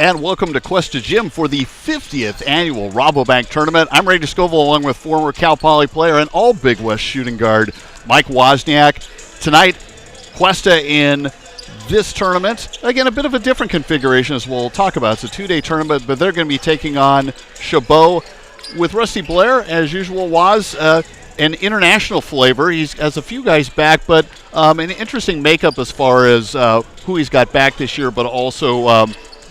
And welcome to Cuesta Gym for the 50th annual Rabobank tournament. I'm Ray Scoville along with former Cal Poly player and all Big West shooting guard Mike Wozniak. Tonight, Cuesta in this tournament. Again, a bit of a different configuration as we'll talk about. It's a two-day tournament, but they're going to be taking on Chabot with Rusty Blair, as usual. Woz, an international flavor. He has a few guys back, but an interesting makeup as far as who he's got back this year, but also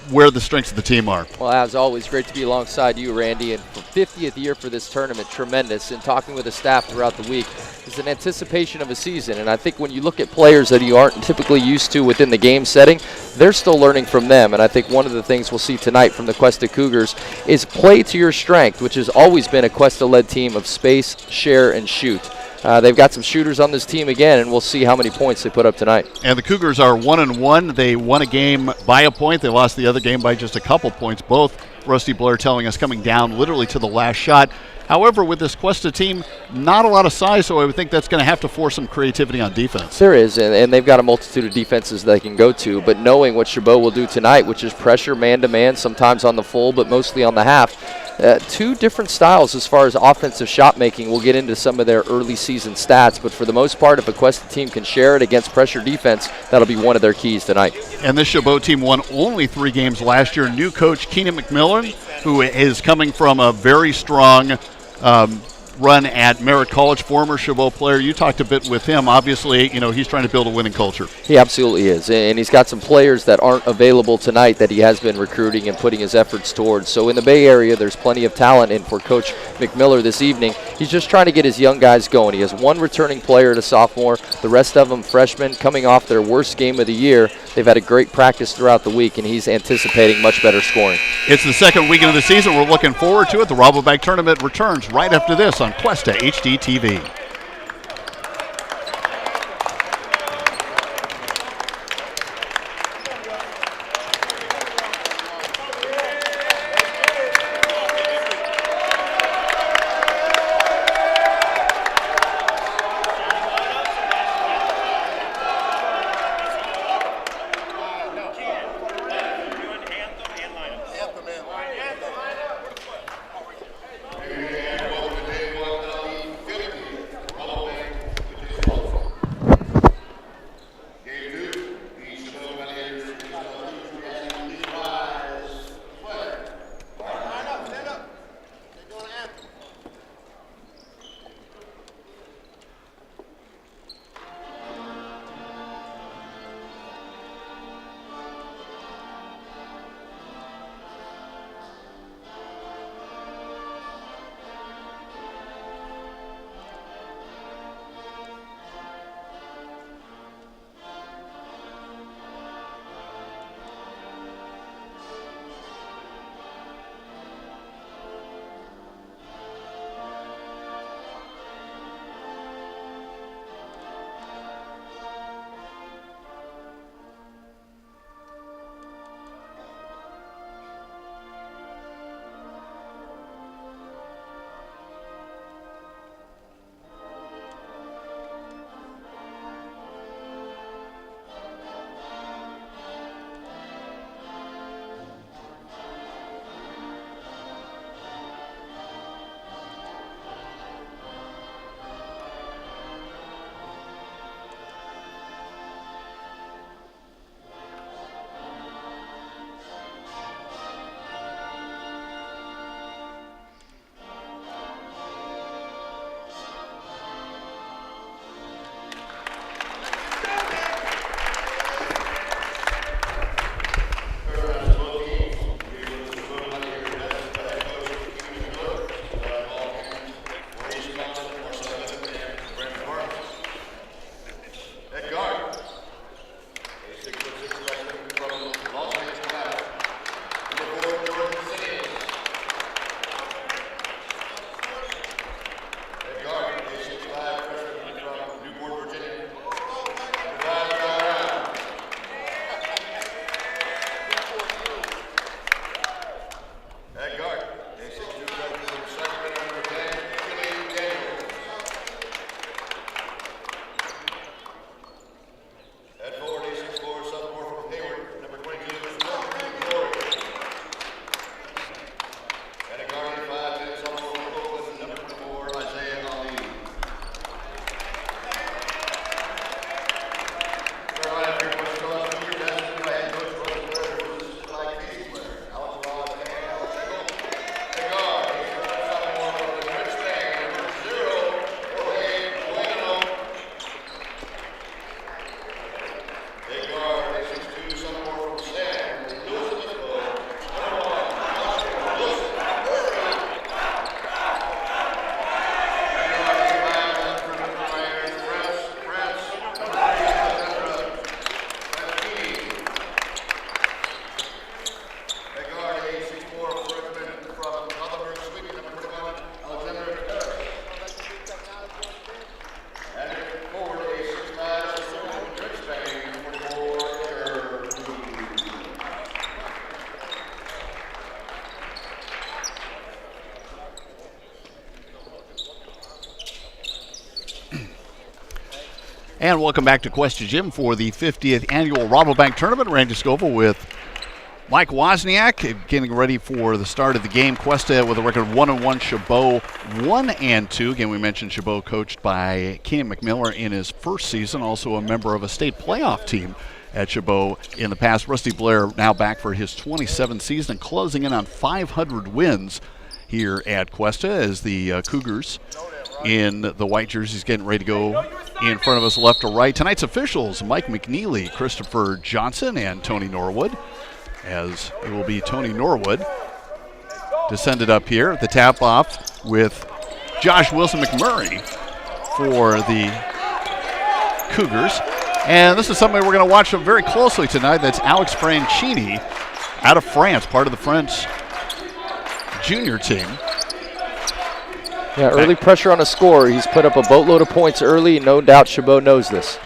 where the strengths of the team are. Well, as always, great to be alongside you, Randy. And for 50th year for this tournament, tremendous. And talking with the staff throughout the week, it's an anticipation of a season. And I think when you look at players that you aren't typically used to within the game setting, they're still learning from them. And I think one of the things we'll see tonight from the Cuesta Cougars is play to your strength, which has always been a Cuesta-led team of space, share, and shoot. They've got some shooters on this team again, and we'll see how many points they put up tonight. And the Cougars are 1-1. They won a game by a point. They lost the other game by just a couple points. Both, Rusty Blair telling us, coming down literally to the last shot. However, with this Cuesta team, not a lot of size, so I would think that's going to have to force some creativity on defense. There is, and they've got a multitude of defenses they can go to, but knowing what Chabot will do tonight, which is pressure man-to-man, sometimes on the full, but mostly on the half, two different styles as far as offensive shot making. We'll get into some of their early season stats, but for the most part, if a Cuesta team can share it against pressure defense, that'll be one of their keys tonight. And this Chabot team won only 3 games last year. New coach Keenan McMillan, who is coming from a very strong run at Merritt College, former Chabot player. You talked a bit with him. Obviously, you know, he's trying to build a winning culture. He absolutely is, and he's got some players that aren't available tonight that he has been recruiting and putting his efforts towards. So in the Bay Area, there's plenty of talent, and for Coach McMillan this evening, he's just trying to get his young guys going. He has one returning player to sophomore, the rest of them freshmen coming off their worst game of the year. They've had a great practice throughout the week, and he's anticipating much better scoring. It's the second weekend of the season. We're looking forward to it. The Rabobank tournament returns right after this on Cuesta HD TV. And welcome back to Cuesta Gym for the 50th annual Rabobank tournament. Randy Scoville with Mike Wozniak getting ready for the start of the game. Cuesta with a record 1-1, Chabot 1-2. Again, we mentioned Chabot coached by Keenan McMiller in his first season, also a member of a state playoff team at Chabot in the past. Rusty Blair now back for his 27th season and closing in on 500 wins here at Cuesta as the Cougars in the white jerseys getting ready to go in front of us left to right. Tonight's officials, Mike McNeely, Christopher Johnson, and Tony Norwood, as it will be Tony Norwood descended up here at the tap off with Josh Wilson McMurray for the Cougars. And this is something we're going to watch very closely tonight. That's Alex Franchini out of France, part of the French junior team. Yeah, early pressure on a score. He's put up a boatload of points early, and no doubt Chabot knows this.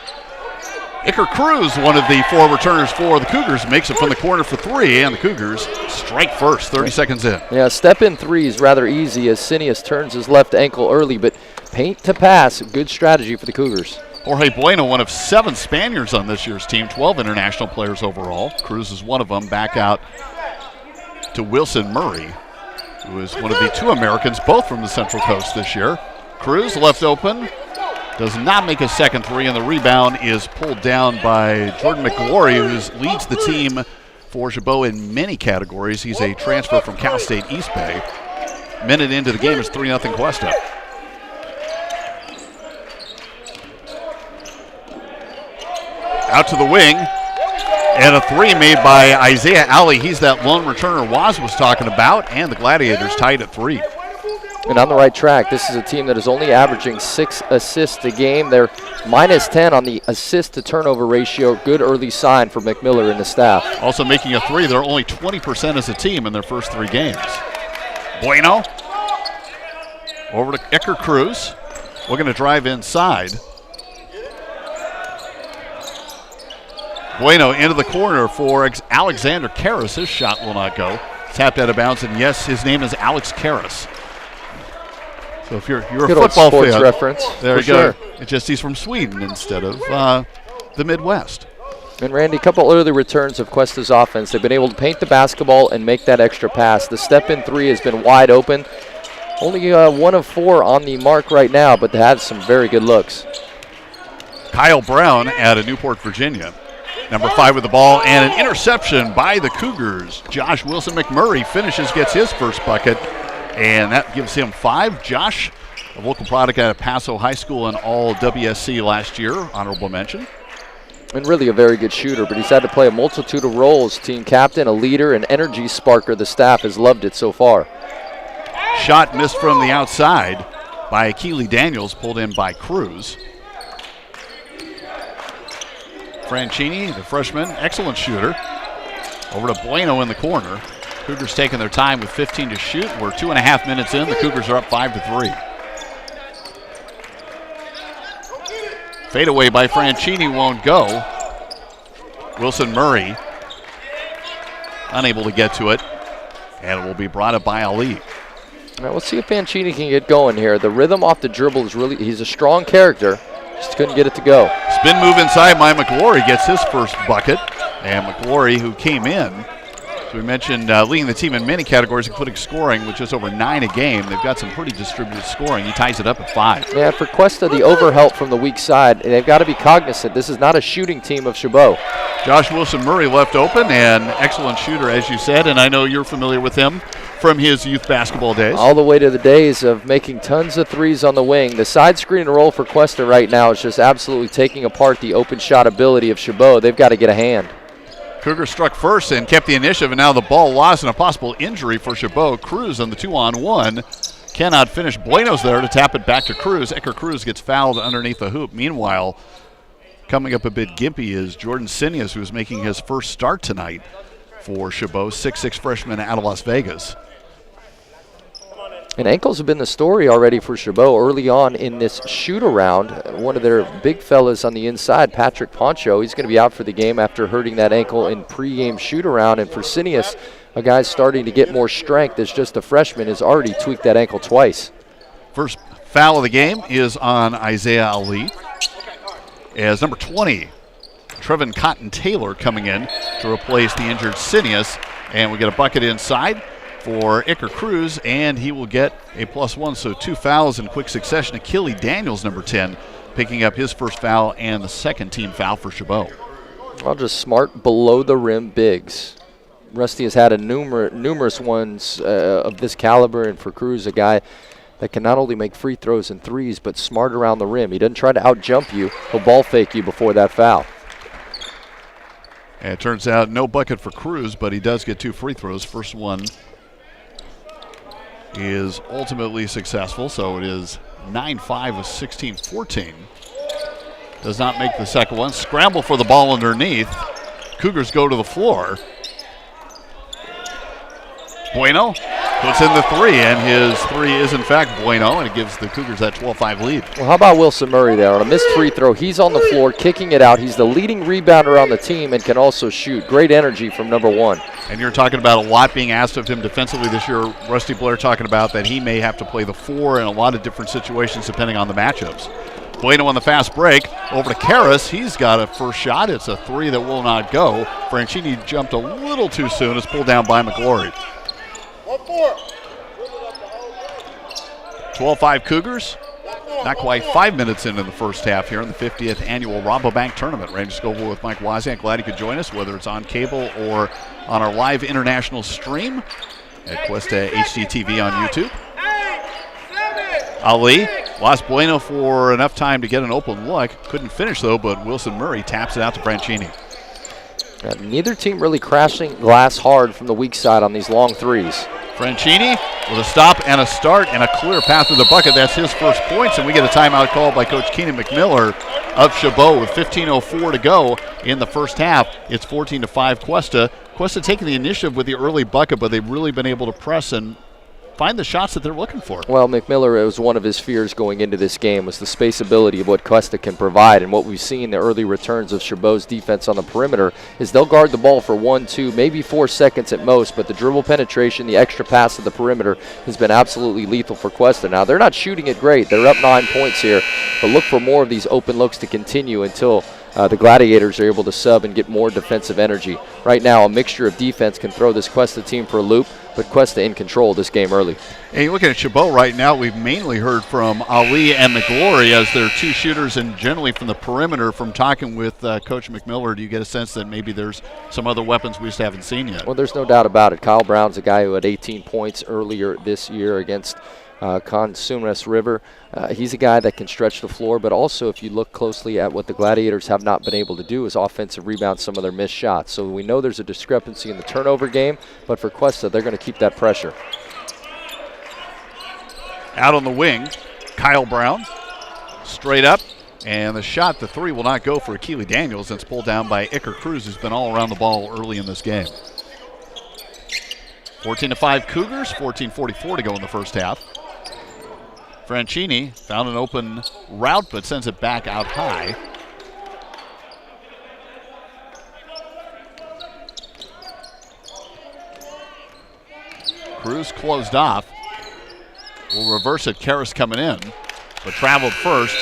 Iker Cruz, one of the 4 returners for the Cougars, makes it from the corner for 3, and the Cougars strike first, 30 seconds in. Yeah, step-in 3 is rather easy as Sinius turns his left ankle early, but paint to pass, good strategy for the Cougars. Jorge Bueno, one of 7 Spaniards on this year's team, 12 international players overall. Cruz is one of them, back out to Wilson Murray, who is one of the 2 Americans, both from the Central Coast this year. Cruz left open, does not make a second 3, and the rebound is pulled down by Jordan McGlory, who leads the team for Chabot in many categories. He's a transfer from Cal State East Bay. Minute into the game, it's 3-0 Cuesta. Out to the wing, and a 3 made by Isaiah Alley. He's that lone returner Waz was talking about, and the Gladiators tied at 3. And on the right track, this is a team that is only averaging 6 assists a game. They're minus 10 on the assist-to-turnover ratio. Good early sign for McMiller and the staff. Also making a 3. They're only 20% as a team in their first 3 games. Bueno over to Iker Cruz. We're going to drive inside. Bueno into the corner for Alexander Karras. His shot will not go. Tapped out of bounds, and yes, his name is Alex Karras. So if you're a good football old sports fan, reference, there you sure. go. It's just he's from Sweden instead of the Midwest. And Randy, a couple early returns of Cuesta's offense. They've been able to paint the basketball and make that extra pass. The step-in 3 has been wide open. Only 1 of 4 on the mark right now, but they have some very good looks. Kyle Brown out of Newport, Virginia. Number 5 with the ball, and an interception by the Cougars. Josh Wilson McMurray finishes, gets his first bucket, and that gives him 5. Josh, a local product out of Paso High School and all WSC last year, honorable mention. And really a very good shooter, but he's had to play a multitude of roles. Team captain, a leader, an energy sparker. The staff has loved it so far. Shot missed from the outside by Keely Daniels, pulled in by Cruz. Franchini, the freshman, excellent shooter. Over to Bueno in the corner. Cougars taking their time with 15 to shoot. We're 2.5 minutes in. The Cougars are up 5-3. Fadeaway by Franchini won't go. Wilson Murray unable to get to it. And it will be brought up by Ali. All right, we'll see if Franchini can get going here. The rhythm off the dribble is really, he's a strong character. Just couldn't get it to go. Spin move inside by McGlory gets his first bucket. And McGlory, who came in, as we mentioned, leading the team in many categories, including scoring, with just over 9 a game. They've got some pretty distributed scoring. He ties it up at 5. Yeah, for Cuesta, the overhelp from the weak side, they've got to be cognizant. This is not a shooting team of Chabot. Josh Wilson Murray left open, and excellent shooter, as you said, and I know you're familiar with him from his youth basketball days. All the way to the days of making tons of threes on the wing. The side screen and roll for Cuesta right now is just absolutely taking apart the open shot ability of Chabot. They've got to get a hand. Cougars struck first and kept the initiative, and now the ball lost and a possible injury for Chabot. Cruz on the 2-on-1 cannot finish. Bueno's there to tap it back to Cruz. Iker Cruz gets fouled underneath the hoop. Meanwhile, coming up a bit gimpy is Jordan Sinius, who's making his first start tonight for Chabot, 6'6" freshman out of Las Vegas. And ankles have been the story already for Chabot early on in this shoot-around. One of their big fellas on the inside, Patrick Poncho, he's going to be out for the game after hurting that ankle in pregame shoot-around. And for Sinius, a guy starting to get more strength as just a freshman, has already tweaked that ankle twice. First foul of the game is on Isaiah Ali. as number 20, Trevin Cotton-Taylor, coming in to replace the injured Sinius. And we get a bucket inside for Iker Cruz, and he will get a +1. So 2 fouls in quick succession. Achille Daniels, number 10, picking up his first foul and the second team foul for Chabot. Well, just smart below-the-rim bigs. Rusty has had numerous ones of this caliber, and for Cruz, a guy that can not only make free throws and threes, but smart around the rim. He doesn't try to out-jump you. He'll ball fake you before that foul. And it turns out no bucket for Cruz, but he does get 2 free throws. First one is ultimately successful, so it is 9-5 with 16-14. Does not make the second one. Scramble for the ball underneath. Cougars go to the floor. Bueno puts in the 3, and his 3 is in fact Bueno, and it gives the Cougars that 12-5 lead. Well, how about Wilson Murray there? On a missed free throw, he's on the floor kicking it out. He's the leading rebounder on the team and can also shoot. Great energy from number 1. And you're talking about a lot being asked of him defensively this year. Rusty Blair talking about that he may have to play the 4 in a lot of different situations depending on the matchups. Bueno on the fast break. Over to Karras. He's got a first shot. It's a 3 that will not go. Franchini jumped a little too soon. It's pulled down by McGlory. 12-5 Cougars. Not quite 5 minutes into the first half here in the 50th annual Rabobank tournament. Randy Scoville with Mike Wozniak. Glad you could join us, whether it's on cable or on our live international stream at Cuesta HDTV on YouTube. Ali lost Bueno for enough time to get an open look. Couldn't finish though, but Wilson Murray taps it out to Franchini. Neither team really crashing glass hard from the weak side on these long threes. Franchini with a stop and a start and a clear path to the bucket. That's his first points, and we get a timeout call by Coach Keenan McMiller of Chabot with 15:04 to go in the first half. It's 14-5 Cuesta. Cuesta taking the initiative with the early bucket, but they've really been able to press and find the shots that they're looking for. Well, McMiller, it was one of his fears going into this game was the spaceability of what Cuesta can provide. And what we've seen, the early returns of Chabot's defense on the perimeter, is they'll guard the ball for 1, 2, maybe 4 seconds at most, but the dribble penetration, the extra pass to the perimeter has been absolutely lethal for Cuesta. Now, they're not shooting it great. They're up 9 points here, but look for more of these open looks to continue until the Gladiators are able to sub and get more defensive energy. Right now, a mixture of defense can throw this Cuesta team for a loop, but Cuesta in control this game early. Hey, looking at Chabot right now, we've mainly heard from Ali and McGlory as their 2 shooters, and generally from the perimeter. From talking with Coach McMiller, do you get a sense that maybe there's some other weapons we just haven't seen yet? Well, there's no doubt about it. Kyle Brown's a guy who had 18 points earlier this year against Consumnes River. He's a guy that can stretch the floor, but also if you look closely at what the Gladiators have not been able to do is offensive rebound some of their missed shots. So we know there's a discrepancy in the turnover game, but for Cuesta, they're going to keep that pressure. Out on the wing, Kyle Brown, straight up, and the shot, the 3 will not go for Achille Daniels. It's pulled down by Iker Cruz, who's been all around the ball early in this game. 14-5 Cougars, 14:44 to go in the first half. Franchini found an open route, but sends it back out high. Cruz closed off. Will reverse it. Karras coming in, but traveled first,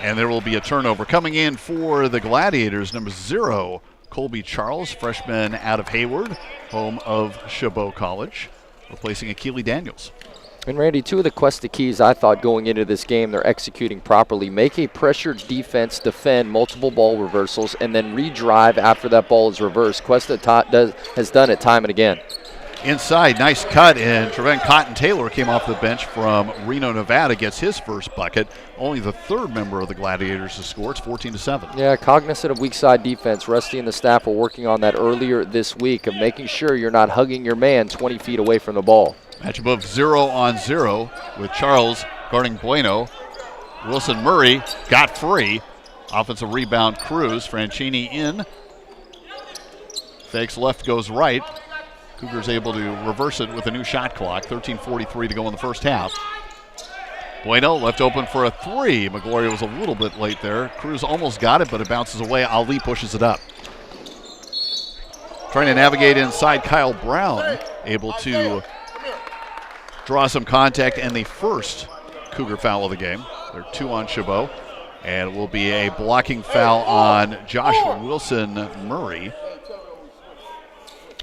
and there will be a turnover. Coming in for the Gladiators, number 0, Colby Charles, freshman out of Hayward, home of Chabot College, replacing Achille Daniels. And Randy, 2 of the Cuesta keys I thought going into this game they're executing properly. Make a pressured defense, defend multiple ball reversals, and then redrive after that ball is reversed. Cuesta has done it time and again. Inside, nice cut, and Trevin Cotton-Taylor came off the bench from Reno, Nevada, gets his first bucket. Only the 3rd member of the Gladiators to score. It's 14-7. Yeah, cognizant of weak side defense. Rusty and the staff were working on that earlier this week of making sure you're not hugging your man 20 feet away from the ball. Matchup of 0-on-0 with Charles guarding Bueno. Wilson Murray got free. Offensive rebound, Cruz. Franchini in. Fakes left, goes right. Cougars able to reverse it with a new shot clock. 13:43 to go in the first half. Bueno left open for a 3. McGlory was a little bit late there. Cruz almost got it, but it bounces away. Ali pushes it up. Trying to navigate inside, Kyle Brown able to draw some contact and the first Cougar foul of the game. They're 2 on Chabot. And it will be a blocking foul on Josh Wilson Murray,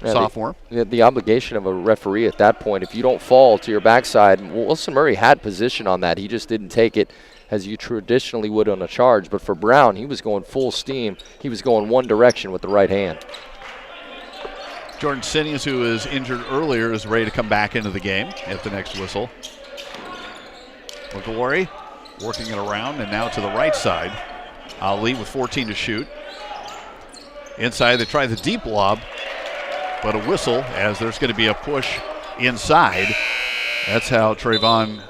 sophomore. The obligation of a referee at that point, if you don't fall to your backside, Wilson Murray had position on that. He just didn't take it as you traditionally would on a charge. But for Brown, he was going full steam. He was going one direction with the right hand. Jordan Sinius, who was injured earlier, is ready to come back into the game at the next whistle. McGlory working it around, and now to the right side. Ali with 14 to shoot. Inside, they try the deep lob, but a whistle as there's going to be a push inside. That's how Trayvon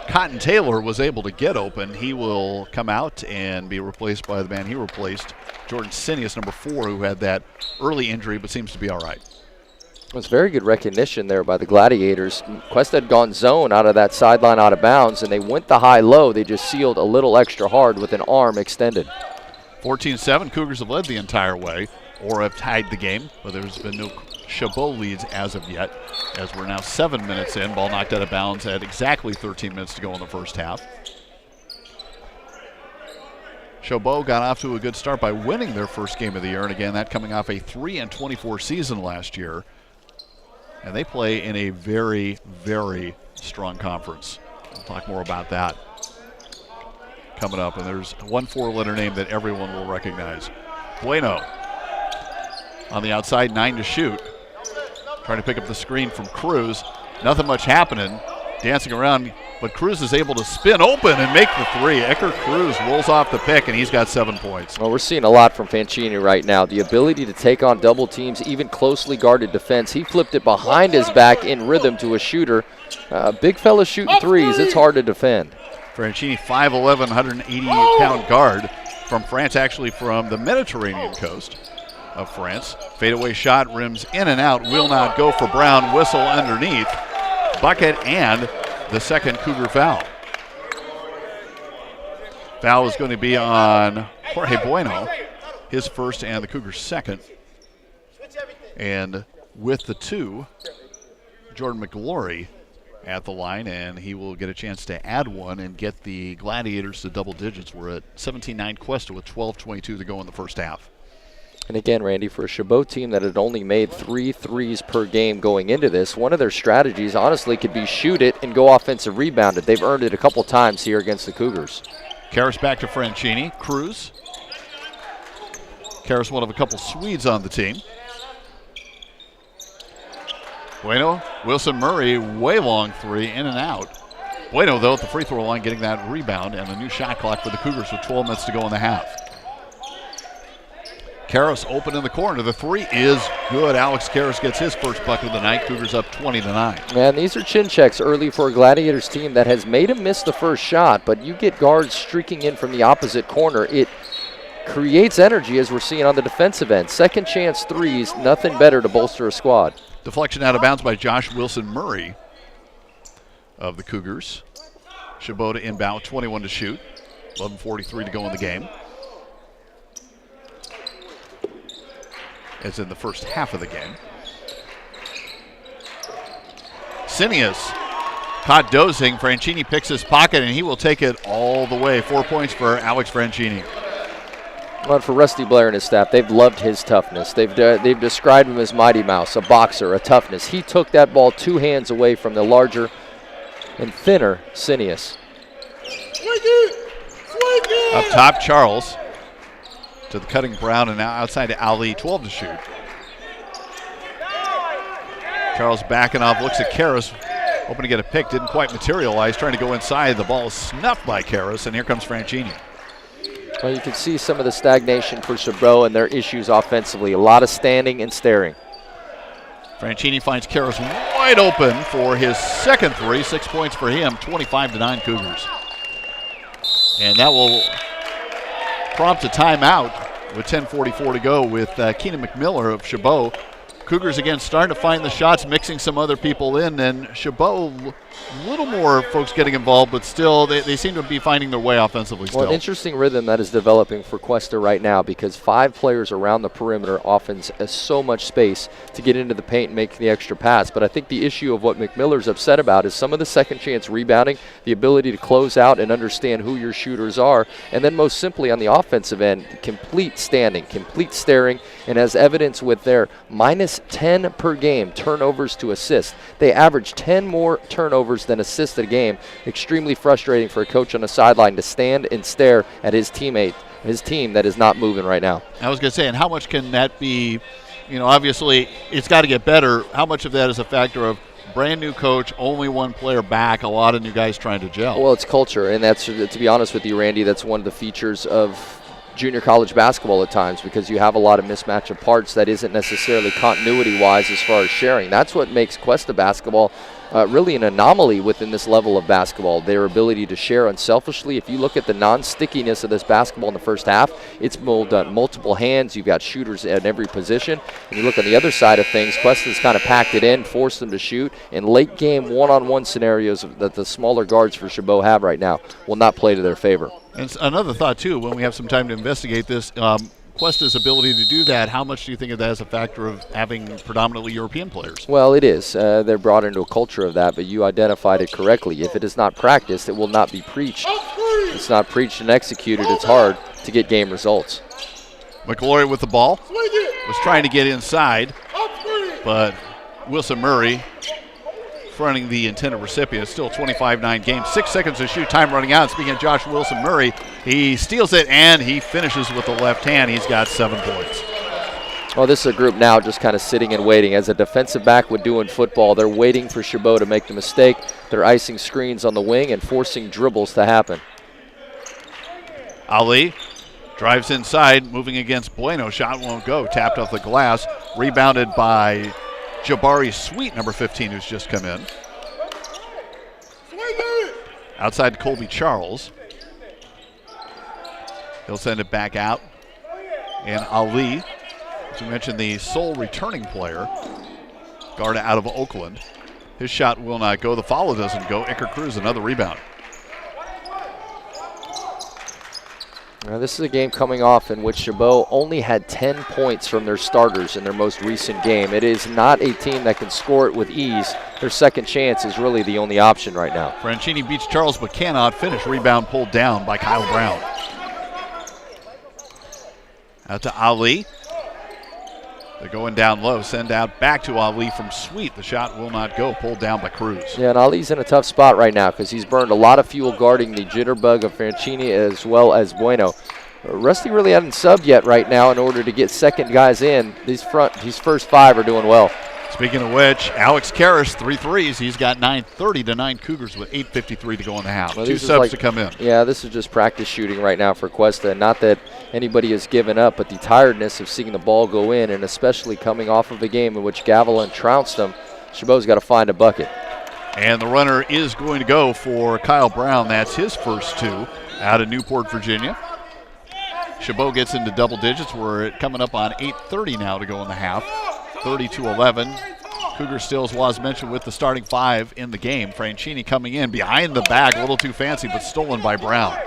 Cotton Taylor was able to get open. He will come out and be replaced by the man he replaced, Jordan Sinius, number 4, who had that early injury but seems to be all right. It was very good recognition there by the Gladiators. Cuesta had gone zone out of that sideline out of bounds, and they went the high-low. They just sealed a little extra hard with an arm extended. 14-7, Cougars have led the entire way or have tied the game, but there's been no Chabot leads as of yet, as we're now 7 minutes in. Ball knocked out of bounds at exactly 13 minutes to go in the first half. Chabot got off to a good start by winning their first game of the year, and again, that coming off a 3-24 season last year. And they play in a very, very strong conference. We'll talk more about that coming up. And there's one 4-letter name that everyone will recognize. Bueno on the outside, 9 to shoot. Trying to pick up the screen from Cruz. Nothing much happening. Dancing around, but Cruz is able to spin open and make the 3. Ecker Cruz rolls off the pick, and he's got 7 points. Well, we're seeing a lot from Fancini right now. The ability to take on double teams, even closely guarded defense. He flipped it behind his back in rhythm to a shooter. Big fella shooting threes. It's hard to defend. Francini, 5'11", 180-pound guard from France, actually from the Mediterranean coast of France. Fadeaway shot, rims in and out, will not go for Brown. Whistle underneath. Bucket and the second Cougar foul. Foul is going to be on Jorge Bueno, his first and the Cougars' second. And with the 2, Jordan McGlory at the line, and he will get a chance to add one and get the Gladiators to double digits. We're at 17-9 Cuesta with 12:22 to go in the first half. And again, Randy, for a Chabot team that had only made 3 threes per game going into this, one of their strategies, honestly, could be shoot it and go offensive rebound it. They've earned it a couple times here against the Cougars. Karras back to Francini. Cruz. Karras, one of a couple Swedes on the team. Bueno, Wilson Murray, way long 3, in and out. Bueno, though, at the free throw line, getting that rebound and a new shot clock for the Cougars with 12 minutes to go in the half. Karras open in the corner. The 3 is good. Alex Karras gets his first bucket of the night. Cougars up 20-9. Man, these are chin checks early for a Gladiators team that has made him miss the first shot, but you get guards streaking in from the opposite corner. It creates energy, as we're seeing on the defensive end. Second chance threes, nothing better to bolster a squad. Deflection out of bounds by Josh Wilson Murray of the Cougars. Chabot to inbound, 21 to shoot. 11:43 to go in the game. As in the first half of the game. Sinius caught dozing. Francini picks his pocket, and he will take it all the way. 4 points for Alex Francini. Well, for Rusty Blair and his staff, they've loved his toughness. They've described him as Mighty Mouse, a boxer, a toughness. He took that ball 2 hands away from the larger and thinner Sinius. Up top, Charles. To the cutting Brown, and now outside to Ali, 12 to shoot. Charles backing off, looks at Karras, hoping to get a pick, didn't quite materialize, trying to go inside. The ball is snuffed by Karras, and here comes Francini. Well, you can see some of the stagnation for Chabot and their issues offensively. A lot of standing and staring. Francini finds Karras wide open for his second 3. 6 points for him, 25-9 Cougars. And that will prompt a timeout with 10:44 to go with Keenan McMiller of Chabot. Cougars again starting to find the shots, mixing some other people in, and Chabot a little more folks getting involved, but still they seem to be finding their way offensively still. Well, an interesting rhythm that is developing for Cuesta right now, because 5 players around the perimeter often has so much space to get into the paint and make the extra pass. But I think the issue of what McMiller's upset about is some of the second chance rebounding, the ability to close out and understand who your shooters are, and then most simply on the offensive end, complete standing, complete staring, and as evidence with their minus 10 per game turnovers to assist. They average 10 more turnovers than assists a game. Extremely frustrating for a coach on the sideline to stand and stare at his team that is not moving right now. I was going to say, and how much can that be? Obviously it's got to get better. How much of that is a factor of brand new coach, only one player back, a lot of new guys trying to gel? Well, it's culture, and that's, to be honest with you, Randy, that's one of the features of junior college basketball at times, because you have a lot of mismatch of parts that isn't necessarily continuity-wise as far as sharing. That's what makes Cuesta basketball really an anomaly within this level of basketball, their ability to share unselfishly. If you look at the non-stickiness of this basketball in the first half, it's done multiple hands. You've got shooters at every position. And you look on the other side of things, Cuesta's kind of packed it in, forced them to shoot. And late game one-on-one scenarios that the smaller guards for Chabot have right now will not play to their favor. And another thought, too, when we have some time to investigate this, Cuesta's ability to do that, how much do you think of that as a factor of having predominantly European players? Well, it is. They're brought into a culture of that, but you identified it correctly. If it is not practiced, it will not be preached. It's not preached and executed. It's hard to get game results. McGlory with the ball. Was trying to get inside, but Wilson Murray fronting the intended recipient. Still 25-9 game. 6 seconds to shoot. Time running out. Speaking of Josh Wilson Murray, he steals it and he finishes with the left hand. He's got 7 points. Well, this is a group now just kind of sitting and waiting. As a defensive back would do in football, they're waiting for Chabot to make the mistake. They're icing screens on the wing and forcing dribbles to happen. Ali drives inside, moving against Bueno. Shot won't go. Tapped off the glass. Rebounded by Jabari Sweet, number 15, who's just come in. Outside to Colby Charles. He'll send it back out. And Ali, as you mentioned, the sole returning player, guard out of Oakland. His shot will not go. The follow doesn't go. Iker Cruz, another rebound. Now, this is a game coming off in which Chabot only had 10 points from their starters in their most recent game. It is not a team that can score it with ease. Their second chance is really the only option right now. Franchini beats Charles but cannot finish. Rebound pulled down by Kyle Brown. Out to Ali. They're going down low. Send out back to Ali from Sweet. The shot will not go. Pulled down by Cruz. Yeah, and Ali's in a tough spot right now because he's burned a lot of fuel guarding the jitterbug of Franchini as well as Bueno. Rusty really hasn't subbed yet right now in order to get second guys in. These first 5 are doing well. Speaking of which, Alex Karras, 3 threes. He's got 9:30 to 9 Cougars with 8:53 to go in the half. Well, 2 subs to come in. Yeah, this is just practice shooting right now for Cuesta. Not that anybody has given up, but the tiredness of seeing the ball go in, and especially coming off of a game in which Gavilan trounced them, Chabot's got to find a bucket. And the runner is going to go for Kyle Brown. That's his first 2 out of Newport, Virginia. Chabot gets into double digits. We're coming up on 8:30 now to go in the half. 30-11. Cougar still, as was mentioned, with the starting 5 in the game. Franchini coming in behind the back, a little too fancy, but stolen by Brown.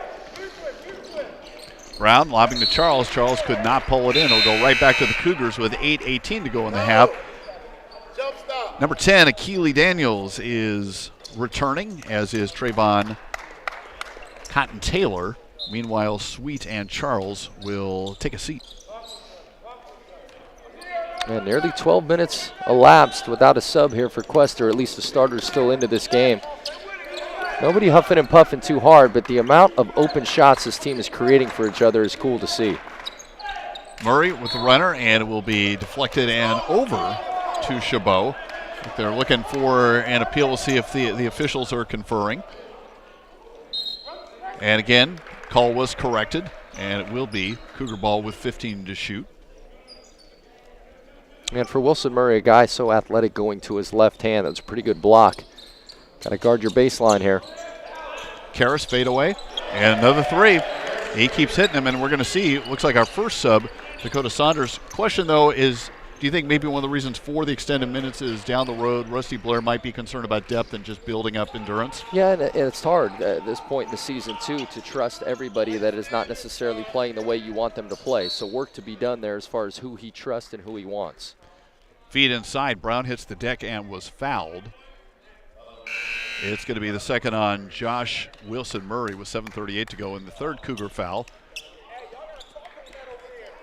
Brown lobbing to Charles. Charles could not pull it in. It'll go right back to the Cougars with 8:18 to go in the half. Number 10, Akili Daniels, is returning, as is Trayvon Cotton-Taylor. Meanwhile, Sweet and Charles will take a seat. And nearly 12 minutes elapsed without a sub here for Cuesta, or at least the starters still into this game. Nobody huffing and puffing too hard, but the amount of open shots this team is creating for each other is cool to see. Murray with the runner, and it will be deflected and over to Chabot. They're looking for an appeal. We'll see if the officials are conferring. And again, call was corrected, and it will be Cougar ball with 15 to shoot. And for Wilson Murray, a guy so athletic going to his left hand, that's a pretty good block. Got to guard your baseline here. Karras fade away, and another 3. He keeps hitting them, and we're going to see, it looks like our first sub, Dakota Saunders. Question, though, is Do you think maybe one of the reasons for the extended minutes is down the road, Rusty Blair might be concerned about depth and just building up endurance? Yeah, and it's hard at this point in the season, too, to trust everybody that is not necessarily playing the way you want them to play. So work to be done there as far as who he trusts and who he wants. Feed inside. Brown hits the deck and was fouled. It's going to be the second on Josh Wilson Murray with 7:38 to go in the third Cougar foul.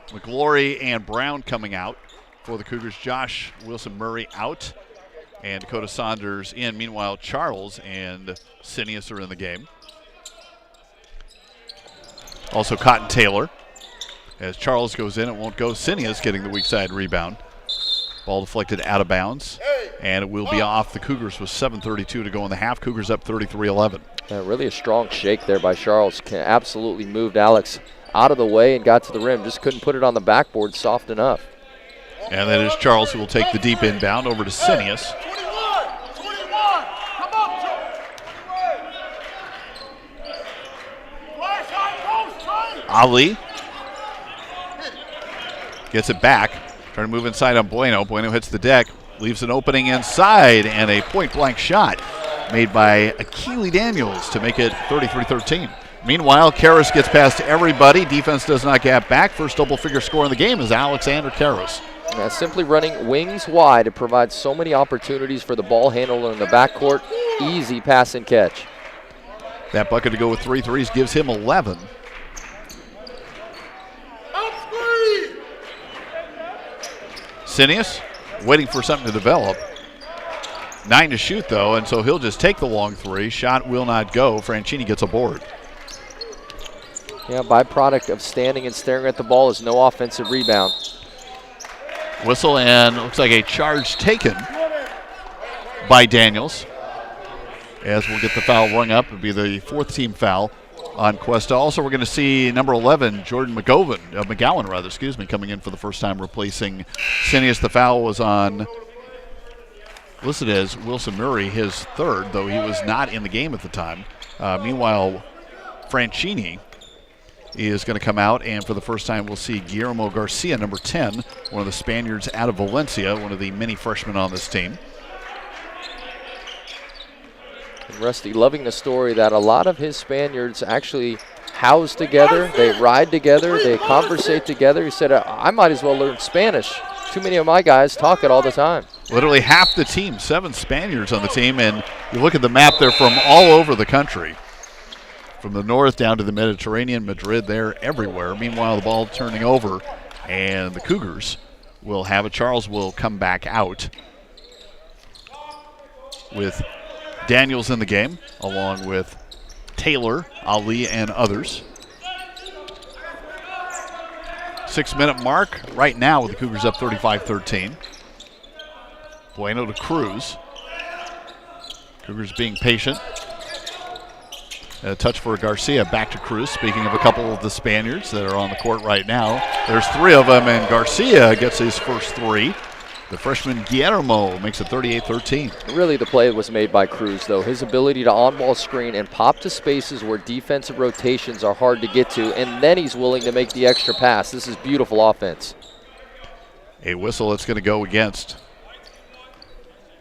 McGlory and Brown coming out for the Cougars. Josh Wilson Murray out and Dakota Saunders in. Meanwhile, Charles and Sinius are in the game. Also Cotton Taylor. As Charles goes in, it won't go. Sinius getting the weak side rebound. Ball deflected out of bounds, and it will be off the Cougars with 7:32 to go in the half. Cougars up 33-11. Really a strong shake there by Charles. Absolutely moved Alex out of the way and got to the rim. Just couldn't put it on the backboard soft enough. And that is Charles who will take the deep inbound over to Sinius. Ali gets it back. Trying to move inside on Bueno. Bueno hits the deck, leaves an opening inside, and a point-blank shot made by Akili Daniels to make it 33-13. Meanwhile, Karras gets past everybody. Defense does not get back. First double-figure score in the game is Alexander Karras. Yeah, simply running wings wide. It provides so many opportunities for the ball handler in the backcourt. Easy pass and catch. That bucket to go with 3 threes gives him 11. Sinius waiting for something to develop. 9 to shoot, though, and so he'll just take the long three. Shot will not go. Franchini gets a board. Yeah, byproduct of standing and staring at the ball is no offensive rebound. Whistle, and looks like a charge taken by Daniels. As we'll get the foul rung up. It'll be the 4th team foul on Cuesta. Also, we're going to see number 11, Jordan McGowan, coming in for the first time, replacing Sinius. The foul was on, listed as Wilson Murray, his 3rd, though he was not in the game at the time. Meanwhile, Franchini is going to come out, and for the first time we'll see Guillermo Garcia, number 10, one of the Spaniards out of Valencia, one of the many freshmen on this team. And Rusty loving the story that a lot of his Spaniards actually house together, they ride together, they conversate together. He said, I might as well learn Spanish. Too many of my guys talk it all the time. Literally half the team, 7 Spaniards on the team, and you look at the map, they're from all over the country. From the north down to the Mediterranean, Madrid, they're everywhere. Meanwhile, the ball turning over, and the Cougars will have it. Charles will come back out with Daniels in the game, along with Taylor, Ali, and others. 6-minute mark right now with the Cougars up 35-13. Bueno to Cruz. Cougars being patient. A touch for Garcia, back to Cruz. Speaking of a couple of the Spaniards that are on the court right now, there's 3 of them, and Garcia gets his first 3. The freshman Guillermo makes it 38-13. Really, the play was made by Cruz, though. His ability to on-ball screen and pop to spaces where defensive rotations are hard to get to, and then he's willing to make the extra pass. This is beautiful offense. A whistle that's going to go against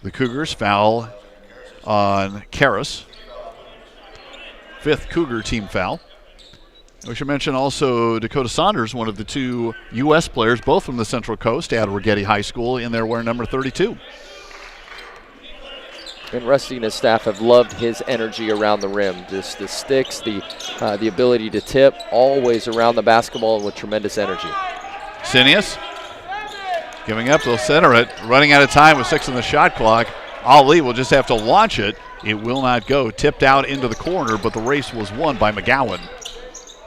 the Cougars. Foul on Karras. 5th Cougar team foul. We should mention also Dakota Saunders, one of the 2 U.S. players, both from the Central Coast, out of Rigetti High School, in there wearing number 32. And Rusty and his staff have loved his energy around the rim. Just the sticks, the ability to tip, always around the basketball with tremendous energy. Sinius giving up, they'll center it. Running out of time with 6 on the shot clock. Ali will just have to launch it. It will not go. Tipped out into the corner, but the race was won by McGowan.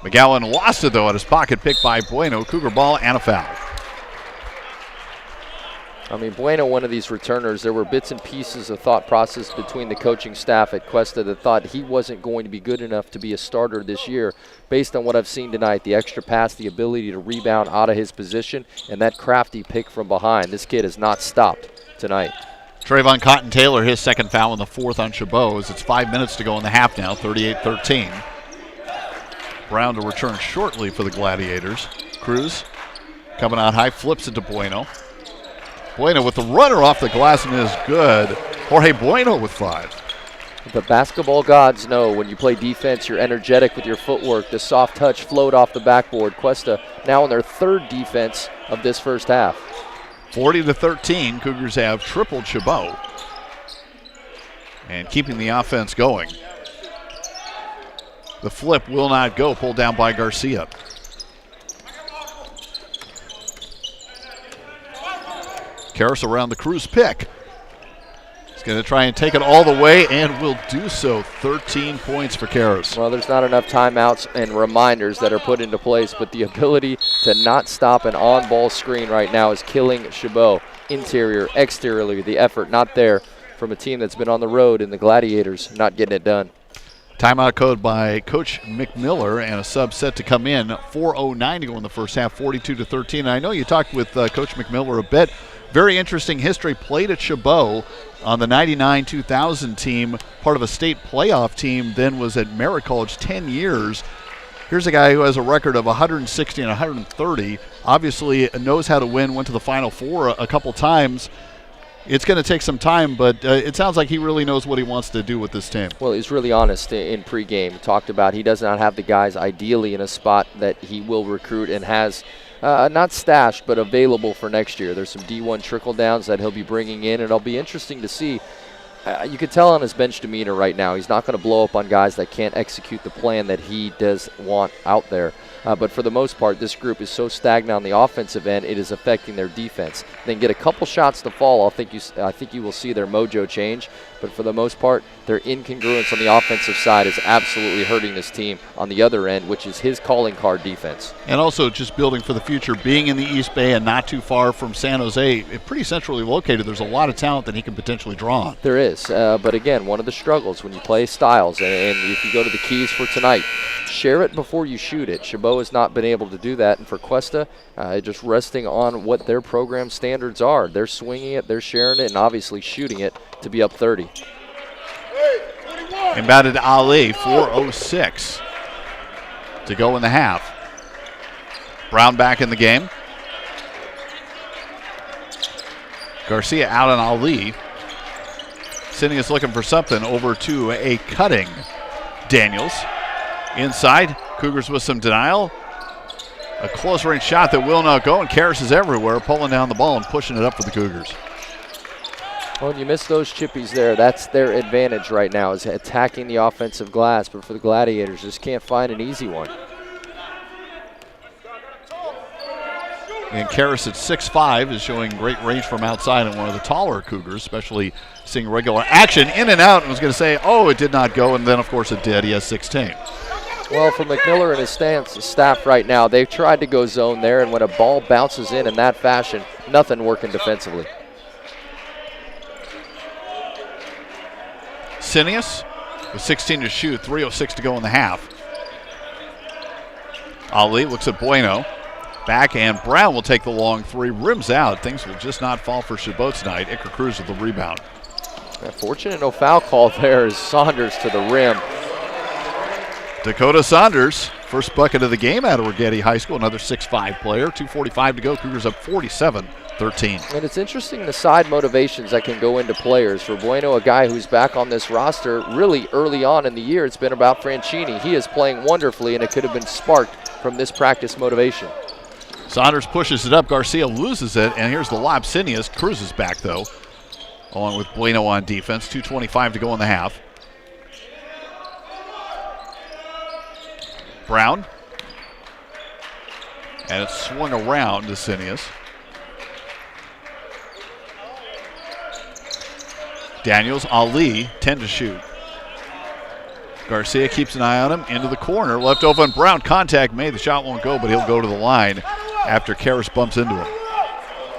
McGowan lost it, though, at his pocket pick by Bueno. Cougar ball and a foul. I mean, Bueno, one of these returners, there were bits and pieces of thought process between the coaching staff at Cuesta that thought he wasn't going to be good enough to be a starter this year. Based on what I've seen tonight, the extra pass, the ability to rebound out of his position, and that crafty pick from behind. This kid has not stopped tonight. Trayvon Cotton-Taylor, his second foul in the 4th on Chabot, as it's 5 minutes to go in the half now, 38-13. Brown to return shortly for the Gladiators. Cruz coming out high, flips it to Bueno. Bueno with the runner off the glass and is good. Jorge Bueno with 5. The basketball gods know when you play defense, you're energetic with your footwork. The soft touch float off the backboard. Cuesta now on their 3rd defense of this first half. 40-13, Cougars have tripled Chabot and keeping the offense going. The flip will not go, pulled down by Garcia. Karras around the Cruz pick. He's going to try and take it all the way and will do so. 13 points for Karras. Well, there's not enough timeouts and reminders that are put into place, but the ability to not stop an on-ball screen right now is killing Chabot. Interior, exteriorly, the effort not there from a team that's been on the road in the Gladiators, not getting it done. Timeout code by Coach McMiller and a sub set to come in. 4:09 to go in the first half, 42-13. And I know you talked with Coach McMiller a bit. Very interesting history. Played at Chabot on the 99-2000 team, part of a state playoff team, then was at Merritt College 10 years. Here's a guy who has a record of 160 and 130. Obviously knows how to win, went to the Final Four a couple times. It's going to take some time, but it sounds like he really knows what he wants to do with this team. Well, he's really honest in pregame. He talked about he does not have the guys ideally in a spot that he will recruit and has not stashed but available for next year. There's some D1 trickle downs that he'll be bringing in, and it'll be interesting to see. You can tell on his bench demeanor right now, he's not going to blow up on guys that can't execute the plan that he does want out there. But for the most part, this group is so stagnant on the offensive end, it is affecting their defense. They can get a couple shots to fall. I think you will see their mojo change. But for the most part, their incongruence on the offensive side is absolutely hurting this team on the other end, which is his calling card defense. And also just building for the future, being in the East Bay and not too far from San Jose, pretty centrally located. There's a lot of talent that he can potentially draw on. There is. But again, one of the struggles when you play styles, and if you go to the keys for tonight, share it before you shoot it. Chabot has not been able to do that. And for Cuesta, just resting on what their program standards are. They're swinging it, they're sharing it, and obviously shooting it to be up 30. Inbounded Ali, 4:06 to go in the half. Brown back in the game. Garcia out on Ali. Sidney is looking for something over to a cutting Daniels. Inside, Cougars with some denial. A close range shot that will not go, and Karras is everywhere, pulling down the ball and pushing it up for the Cougars. Well, you miss those chippies there. That's their advantage right now, is attacking the offensive glass. But for the Gladiators, just can't find an easy one. And Karras at 6'5" is showing great range from outside, and one of the taller Cougars, especially seeing regular action in and out, and was going to say, oh, it did not go, and then, of course, it did. He has 16. Well, for McMiller and his staff right now, they've tried to go zone there, and when a ball bounces in that fashion, nothing working defensively. Sinius with 16 to shoot, 3:06 to go in the half. Ali looks at Bueno. Back, and Brown will take the long three. Rims out. Things will just not fall for Chabot tonight. Iker Cruz with the rebound. Fortunate no foul call there as Saunders to the rim. Dakota Saunders, first bucket of the game out of Rigetti High School. Another 6'5" player. 2:45 to go. Cougars up 47-13. And it's interesting the side motivations that can go into players. For Bueno, a guy who's back on this roster really early on in the year, it's been about Franchini. He is playing wonderfully, and it could have been sparked from this practice motivation. Saunders pushes it up. Garcia loses it, and here's the lob. Sinius. Cruz is back, though, along with Bueno on defense. 2:25 to go in the half. Brown. And it's swung around to Sinius. Daniels, Ali, 10 to shoot. Garcia keeps an eye on him, into the corner, left open. Brown, contact made. The shot won't go, but he'll go to the line after Karras bumps into him.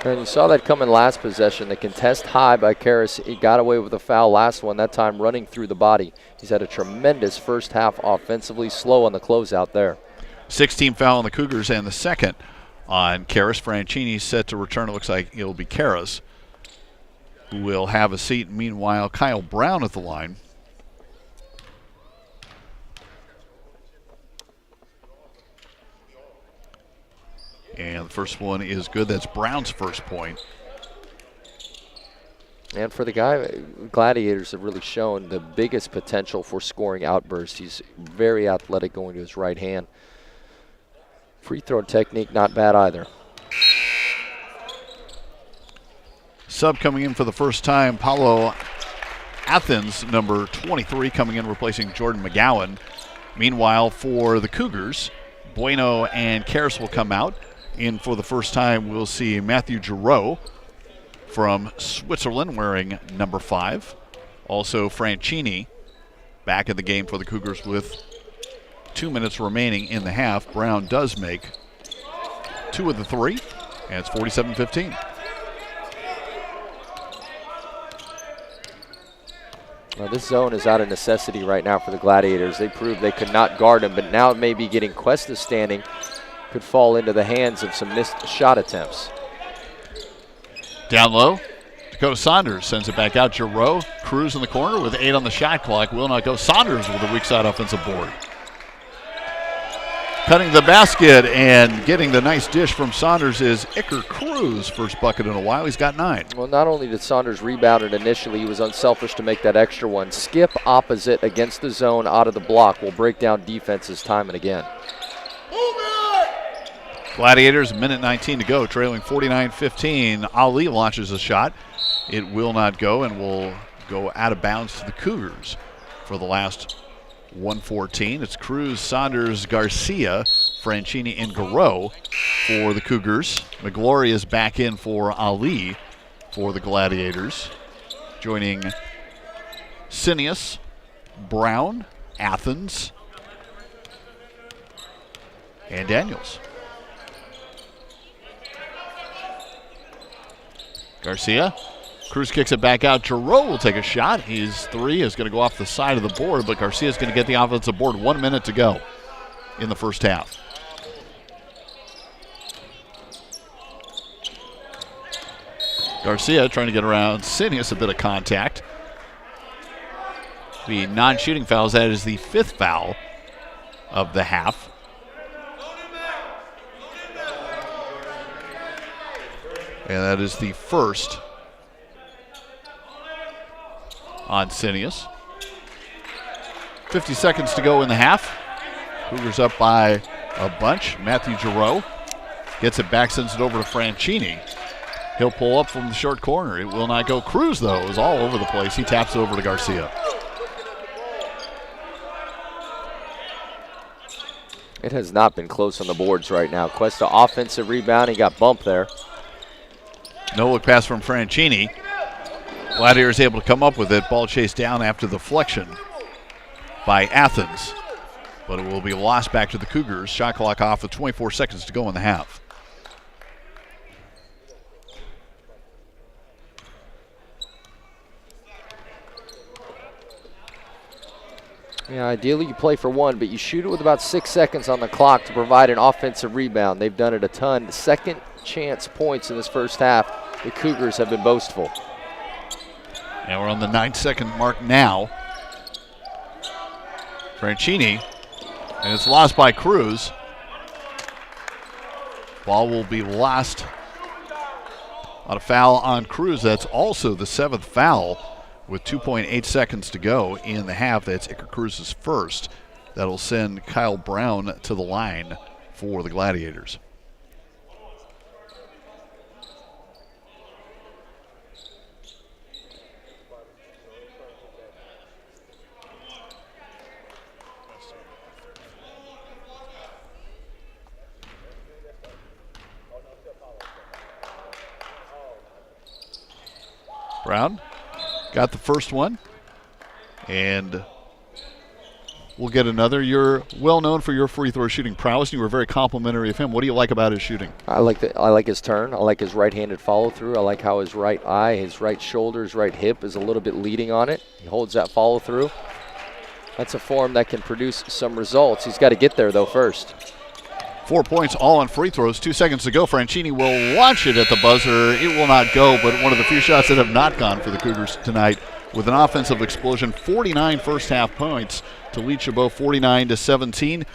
And you saw that coming last possession. The contest high by Karras. He got away with a foul last one, that time running through the body. He's had a tremendous first half offensively, slow on the closeout there. 16 foul on the Cougars and the second on Karras. Franchini set to return. It looks like it'll be Karras who will have a seat. Meanwhile, Kyle Brown at the line. And the first one is good. That's Brown's first point. And for the guy, Gladiators have really shown the biggest potential for scoring outbursts. He's very athletic going to his right hand. Free throw technique, not bad either. Sub coming in for the first time, Paulo Athens, number 23, coming in replacing Jordan McGowan. Meanwhile, for the Cougars, Bueno and Karras will come out. In for the first time, we'll see Matthew Giroux from Switzerland wearing number 5. Also, Franchini back in the game for the Cougars with 2 minutes remaining in the half. Brown does make 2 of the 3, and it's 47-15. Well, this zone is out of necessity right now for the Gladiators. They proved they could not guard him, but now maybe getting Cuesta standing could fall into the hands of some missed shot attempts. Down low, Dakota Saunders sends it back out. Giroux, Cruz in the corner with 8 on the shot clock. Will not go. Saunders with a weak side offensive board. Cutting the basket and getting the nice dish from Saunders is Iker Cruz. First bucket in a while. He's got 9. Well, not only did Saunders rebound it initially, he was unselfish to make that extra one. Skip opposite against the zone out of the block will break down defenses time and again. Gladiators, minute 19 to go, trailing 49-15. Ali launches a shot. It will not go and will go out of bounds to the Cougars for the last 1:14. It's Cruz, Saunders, Garcia, Franchini, and Giroux for the Cougars. McGlory is back in for Ali for the Gladiators. Joining Sinius, Brown, Athens, and Daniels. Garcia. Cruz kicks it back out. Giroux will take a shot. His 3 is going to go off the side of the board, but Garcia is going to get the offensive board. 1 minute to go in the first half. Garcia trying to get around Sinius, a bit of contact. The non-shooting fouls, that is the 5th foul of the half. And that is the first on Sinius. 50 seconds to go in the half. Cougars up by a bunch. Matthew Giroux gets it back, sends it over to Franchini. He'll pull up from the short corner. It will not go. Cruz, though, is all over the place. He taps it over to Garcia. It has not been close on the boards right now. Cuesta offensive rebound. He got bumped there. No look pass from Franchini. Gladiators able to come up with it. Ball chased down after the deflection by Athens. But it will be lost back to the Cougars. Shot clock off with 24 seconds to go in the half. Yeah, ideally you play for 1, but you shoot it with about 6 seconds on the clock to provide an offensive rebound. They've done it a ton. The second chance points in this first half, the Cougars have been boastful. And we're on the 9-second mark now. Franchini, and it's lost by Cruz. Ball will be lost on a foul on Cruz. That's also the 7th foul with 2.8 seconds to go in the half. That's Iker Cruz's first. That'll send Kyle Brown to the line for the Gladiators. Brown got the first one, and we'll get another. You're well known for your free throw shooting prowess, and you were very complimentary of him. What do you like about his shooting? I like his turn. I like his right-handed follow-through. I like how his right eye, his right shoulder, his right hip is a little bit leading on it. He holds that follow-through. That's a form that can produce some results. He's got to get there, though, first. 4 points, all on free throws. 2 seconds to go. Franchini will launch it at the buzzer. It will not go, but one of the few shots that have not gone for the Cougars tonight with an offensive explosion. 49 first half points to lead Chabot 49-17.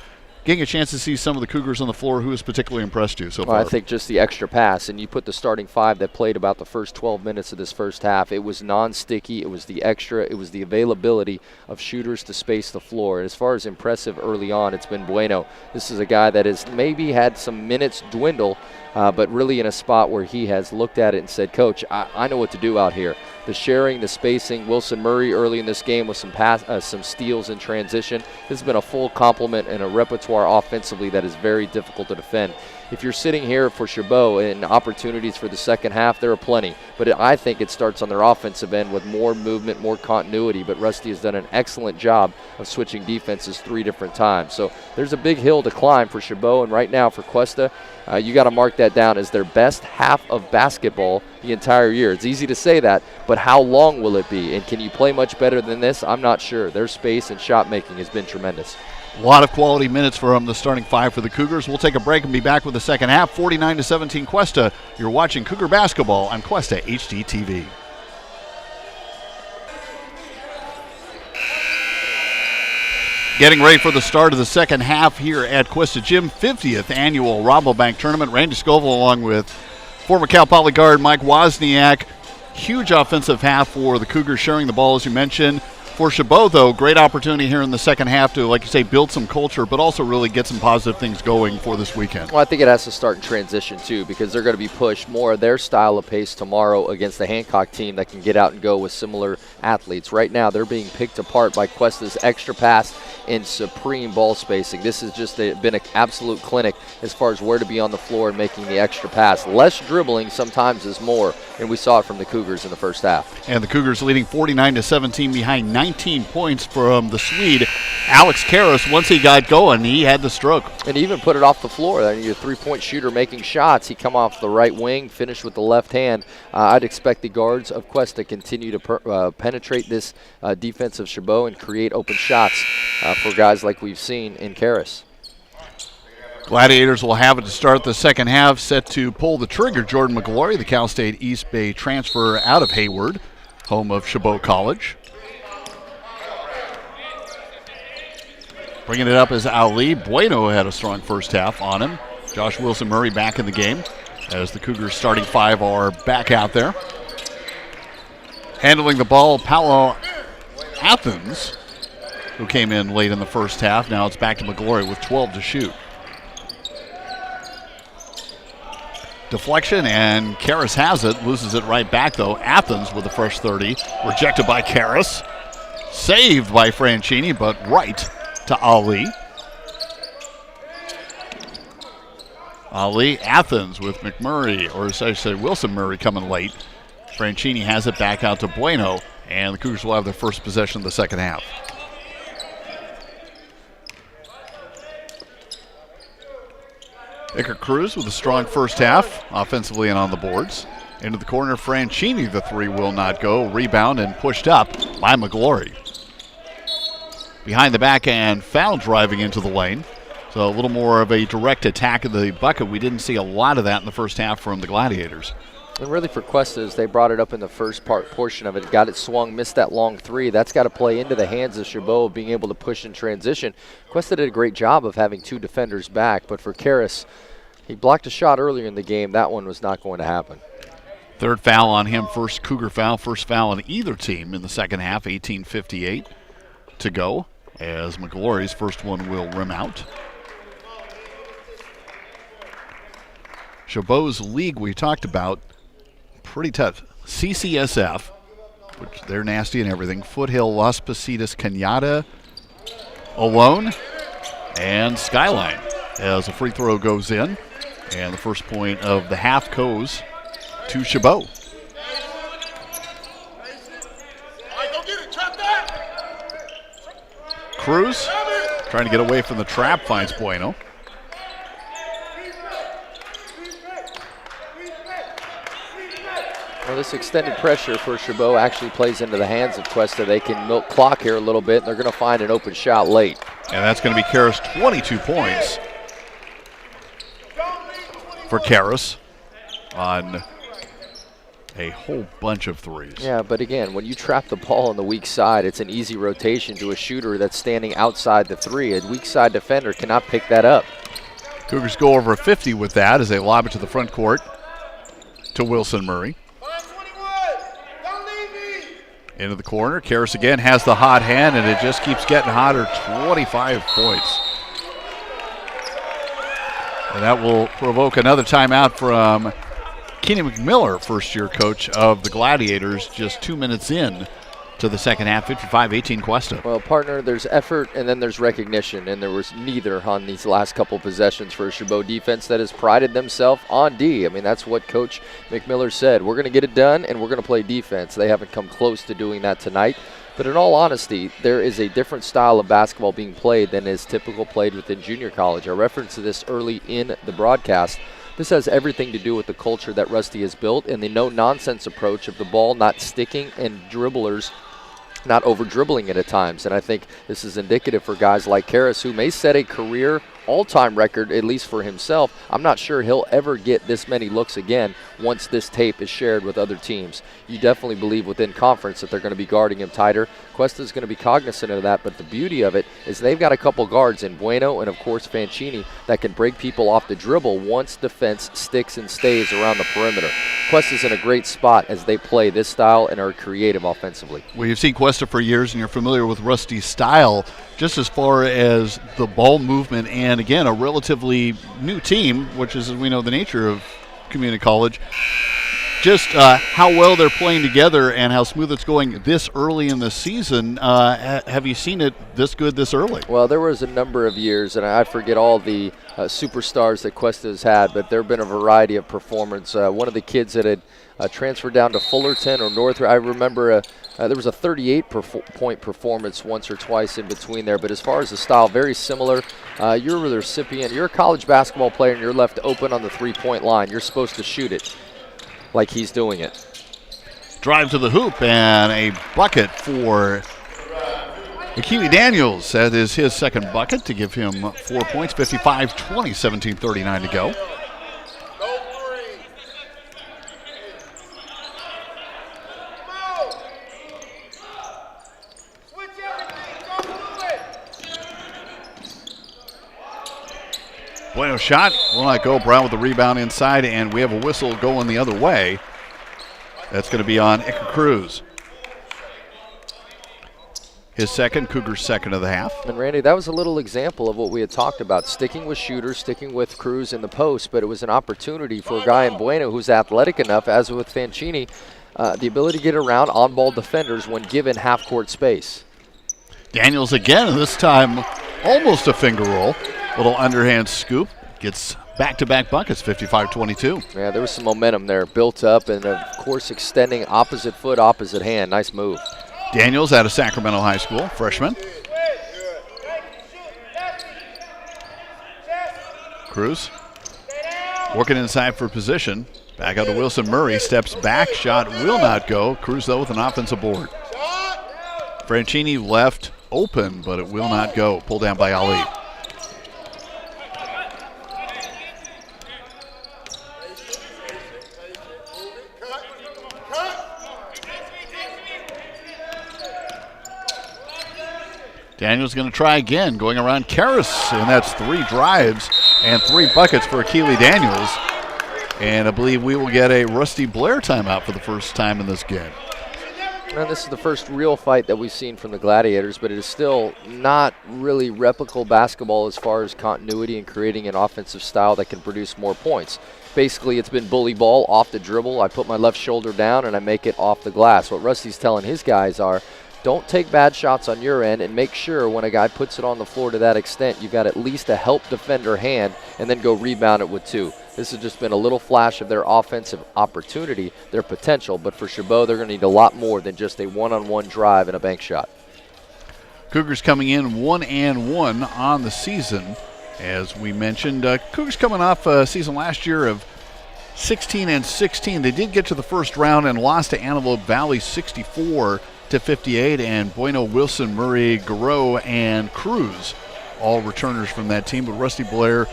getting a chance to see some of the Cougars on the floor, who has particularly impressed you so far? I think just the extra pass, and you put the starting five that played about the first 12 minutes of this first half. It was non-sticky. It was the extra. It was the availability of shooters to space the floor. And as far as impressive early on, it's been Bueno. This is a guy that has maybe had some minutes dwindle, but really in a spot where he has looked at it and said, Coach, I know what to do out here. The sharing, the spacing, Wilson Murray early in this game with some steals in transition. This has been a full complement and a repertoire offensively that is very difficult to defend. If you're sitting here for Chabot and opportunities for the second half, there are plenty. But I think it starts on their offensive end with more movement, more continuity. But Rusty has done an excellent job of switching defenses 3 different times. So there's a big hill to climb for Chabot. And right now for Cuesta, you got to mark that down as their best half of basketball the entire year. It's easy to say that, but how long will it be? And can you play much better than this? I'm not sure. Their space and shot making has been tremendous. A lot of quality minutes from the starting 5 for the Cougars. We'll take a break and be back with the second half. 49-17 Cuesta. You're watching Cougar basketball on Cuesta HD TV. Getting ready for the start of the second half here at Cuesta Gym, 50th annual Rabobank tournament. Randy Scoville along with former Cal Poly guard Mike Wozniak. Huge offensive half for the Cougars, sharing the ball as you mentioned. For Chabot, though, great opportunity here in the second half to, like you say, build some culture, but also really get some positive things going for this weekend. Well, I think it has to start in transition, too, because they're going to be pushed more of their style of pace tomorrow against the Hancock team that can get out and go with similar athletes. Right now, they're being picked apart by Cuesta's extra pass and supreme ball spacing. This has just been an absolute clinic as far as where to be on the floor and making the extra pass. Less dribbling sometimes is more, and we saw it from the Cougars in the first half. And the Cougars leading 49-17 behind 19 points from the Swede, Alex Karras. Once he got going, he had the stroke. And even put it off the floor. Your three-point shooter making shots. He come off the right wing, finished with the left hand. I'd expect the guards of Cuesta to continue to penetrate this defense of Chabot and create open shots for guys like we've seen in Karras. Gladiators will have it to start the second half, set to pull the trigger. Jordan McGlory, the Cal State East Bay transfer out of Hayward, home of Chabot College. Bringing it up is Ali. Bueno had a strong first half on him. Josh Wilson Murray back in the game as the Cougars starting 5 are back out there. Handling the ball, Paolo Athens, who came in late in the first half. Now it's back to McGlory with 12 to shoot. Deflection, and Karras has it. Loses it right back, though. Athens with the first 30. Rejected by Karras. Saved by Franchini, but right to Ali. Ali, Athens with McMurray, or as I say, Wilson Murray coming late. Franchini has it back out to Bueno, and the Cougars will have their first possession of the second half. Iker Cruz with a strong first half, offensively and on the boards. Into the corner, Franchini, the 3 will not go. Rebound and pushed up by McGlory. Behind the back and foul driving into the lane. So a little more of a direct attack of the bucket. We didn't see a lot of that in the first half from the Gladiators. And really for Cuesta, they brought it up in the first portion of it, got it swung, missed that long 3. That's got to play into the hands of Chabot being able to push in transition. Cuesta did a great job of having 2 defenders back, but for Karras, he blocked a shot earlier in the game. That one was not going to happen. Third foul on him, first Cougar foul, first foul on either team in the second half, 18:58 to go, as McGlory's first one will rim out. Chabot's league we talked about, pretty tough. CCSF, which they're nasty and everything. Foothill, Las Positas, Cañada, Alone, and Skyline. As a free throw goes in, and the first point of the half goes to Chabot. Cruz trying to get away from the trap, finds Bueno. Well, this extended pressure for Chabot actually plays into the hands of Cuesta. They can milk clock here a little bit, and they're going to find an open shot late. And that's going to be Karras' 22 points for Karras on a whole bunch of threes. Yeah, but again, when you trap the ball on the weak side, it's an easy rotation to a shooter that's standing outside the three. A weak side defender cannot pick that up. Cougars go over 50 with that as they lob it to the front court to Wilson Murray. Into the corner. Karras again has the hot hand, and it just keeps getting hotter. 25 points. And that will provoke another timeout from Kenny McMiller, first-year coach of the Gladiators, just 2 minutes in to the second half, 55-18 Cuesta. Well, partner, there's effort and then there's recognition, and there was neither on these last couple possessions for a Chabot defense that has prided themselves on D. I mean, that's what Coach McMiller said. We're going to get it done, and we're going to play defense. They haven't come close to doing that tonight. But in all honesty, there is a different style of basketball being played than is typical played within junior college. I referenced this early in the broadcast. This has everything to do with the culture that Rusty has built and the no-nonsense approach of the ball not sticking and dribblers not over-dribbling it at times. And I think this is indicative for guys like Karras, who may set a career all-time record, at least for himself. I'm not sure he'll ever get this many looks again once this tape is shared with other teams. You definitely believe within conference that they're going to be guarding him tighter. Cuesta's going to be cognizant of that, but the beauty of it is they've got a couple guards in Bueno and, of course, Fancini that can break people off the dribble once defense sticks and stays around the perimeter. Cuesta's in a great spot as they play this style and are creative offensively. Well, you've seen Cuesta for years, and you're familiar with Rusty's style, just as far as the ball movement and, again, a relatively new team, which is, as we know, the nature of community college. Just how well they're playing together and how smooth it's going this early in the season. Have you seen it this good this early? Well, there was a number of years, and I forget all the superstars that Cuesta has had, but there have been a variety of performance. One of the kids that had transferred down to Fullerton or North, I remember there was a 38-point performance once or twice in between there. But as far as the style, very similar. You're the recipient. You're a college basketball player, and you're left open on the three-point line. You're supposed to shoot it like he's doing it. Drive to the hoop and a bucket for Akili Daniels. That is his second bucket to give him 4 points, 55-20, 17:39 to go. Bueno shot will not go. Brown with the rebound inside, and we have a whistle going the other way. That's going to be on Iker Cruz. His second, Cougars' second of the half. And Randy, that was a little example of what we had talked about, sticking with shooters, sticking with Cruz in the post, but it was an opportunity for a guy in Bueno who's athletic enough, as with Fancini, the ability to get around on-ball defenders when given half-court space. Daniels again, this time almost a finger roll. Little underhand scoop. Gets back-to-back buckets, 55-22. Yeah, there was some momentum there built up, and, of course, extending opposite foot, opposite hand. Nice move. Daniels out of Sacramento High School, freshman. Cruz working inside for position. Back out to Wilson Murray. Steps back. Shot will not go. Cruz, though, with an offensive board. Franchini left open, but it will not go. Pulled down by Ali. Daniels going to try again, going around Karras, and that's 3 drives and 3 buckets for Akili Daniels. And I believe we will get a Rusty Blair timeout for the first time in this game. And this is the first real fight that we've seen from the Gladiators, but it is still not really replicable basketball as far as continuity and creating an offensive style that can produce more points. Basically, it's been bully ball off the dribble. I put my left shoulder down and I make it off the glass. What Rusty's telling his guys are, don't take bad shots on your end, and make sure when a guy puts it on the floor to that extent, you've got at least a help defender hand, and then go rebound it with 2. This has just been a little flash of their offensive opportunity, their potential, but for Chabot, they're going to need a lot more than just a one-on-one drive and a bank shot. Cougars coming in 1-1 on the season. As we mentioned, Cougars coming off a season last year of 16-16. They did get to the first round and lost to Antelope Valley 64-58, and Bueno, Wilson, Murray, Garreau, and Cruz, all returners from that team. But Rusty Blair,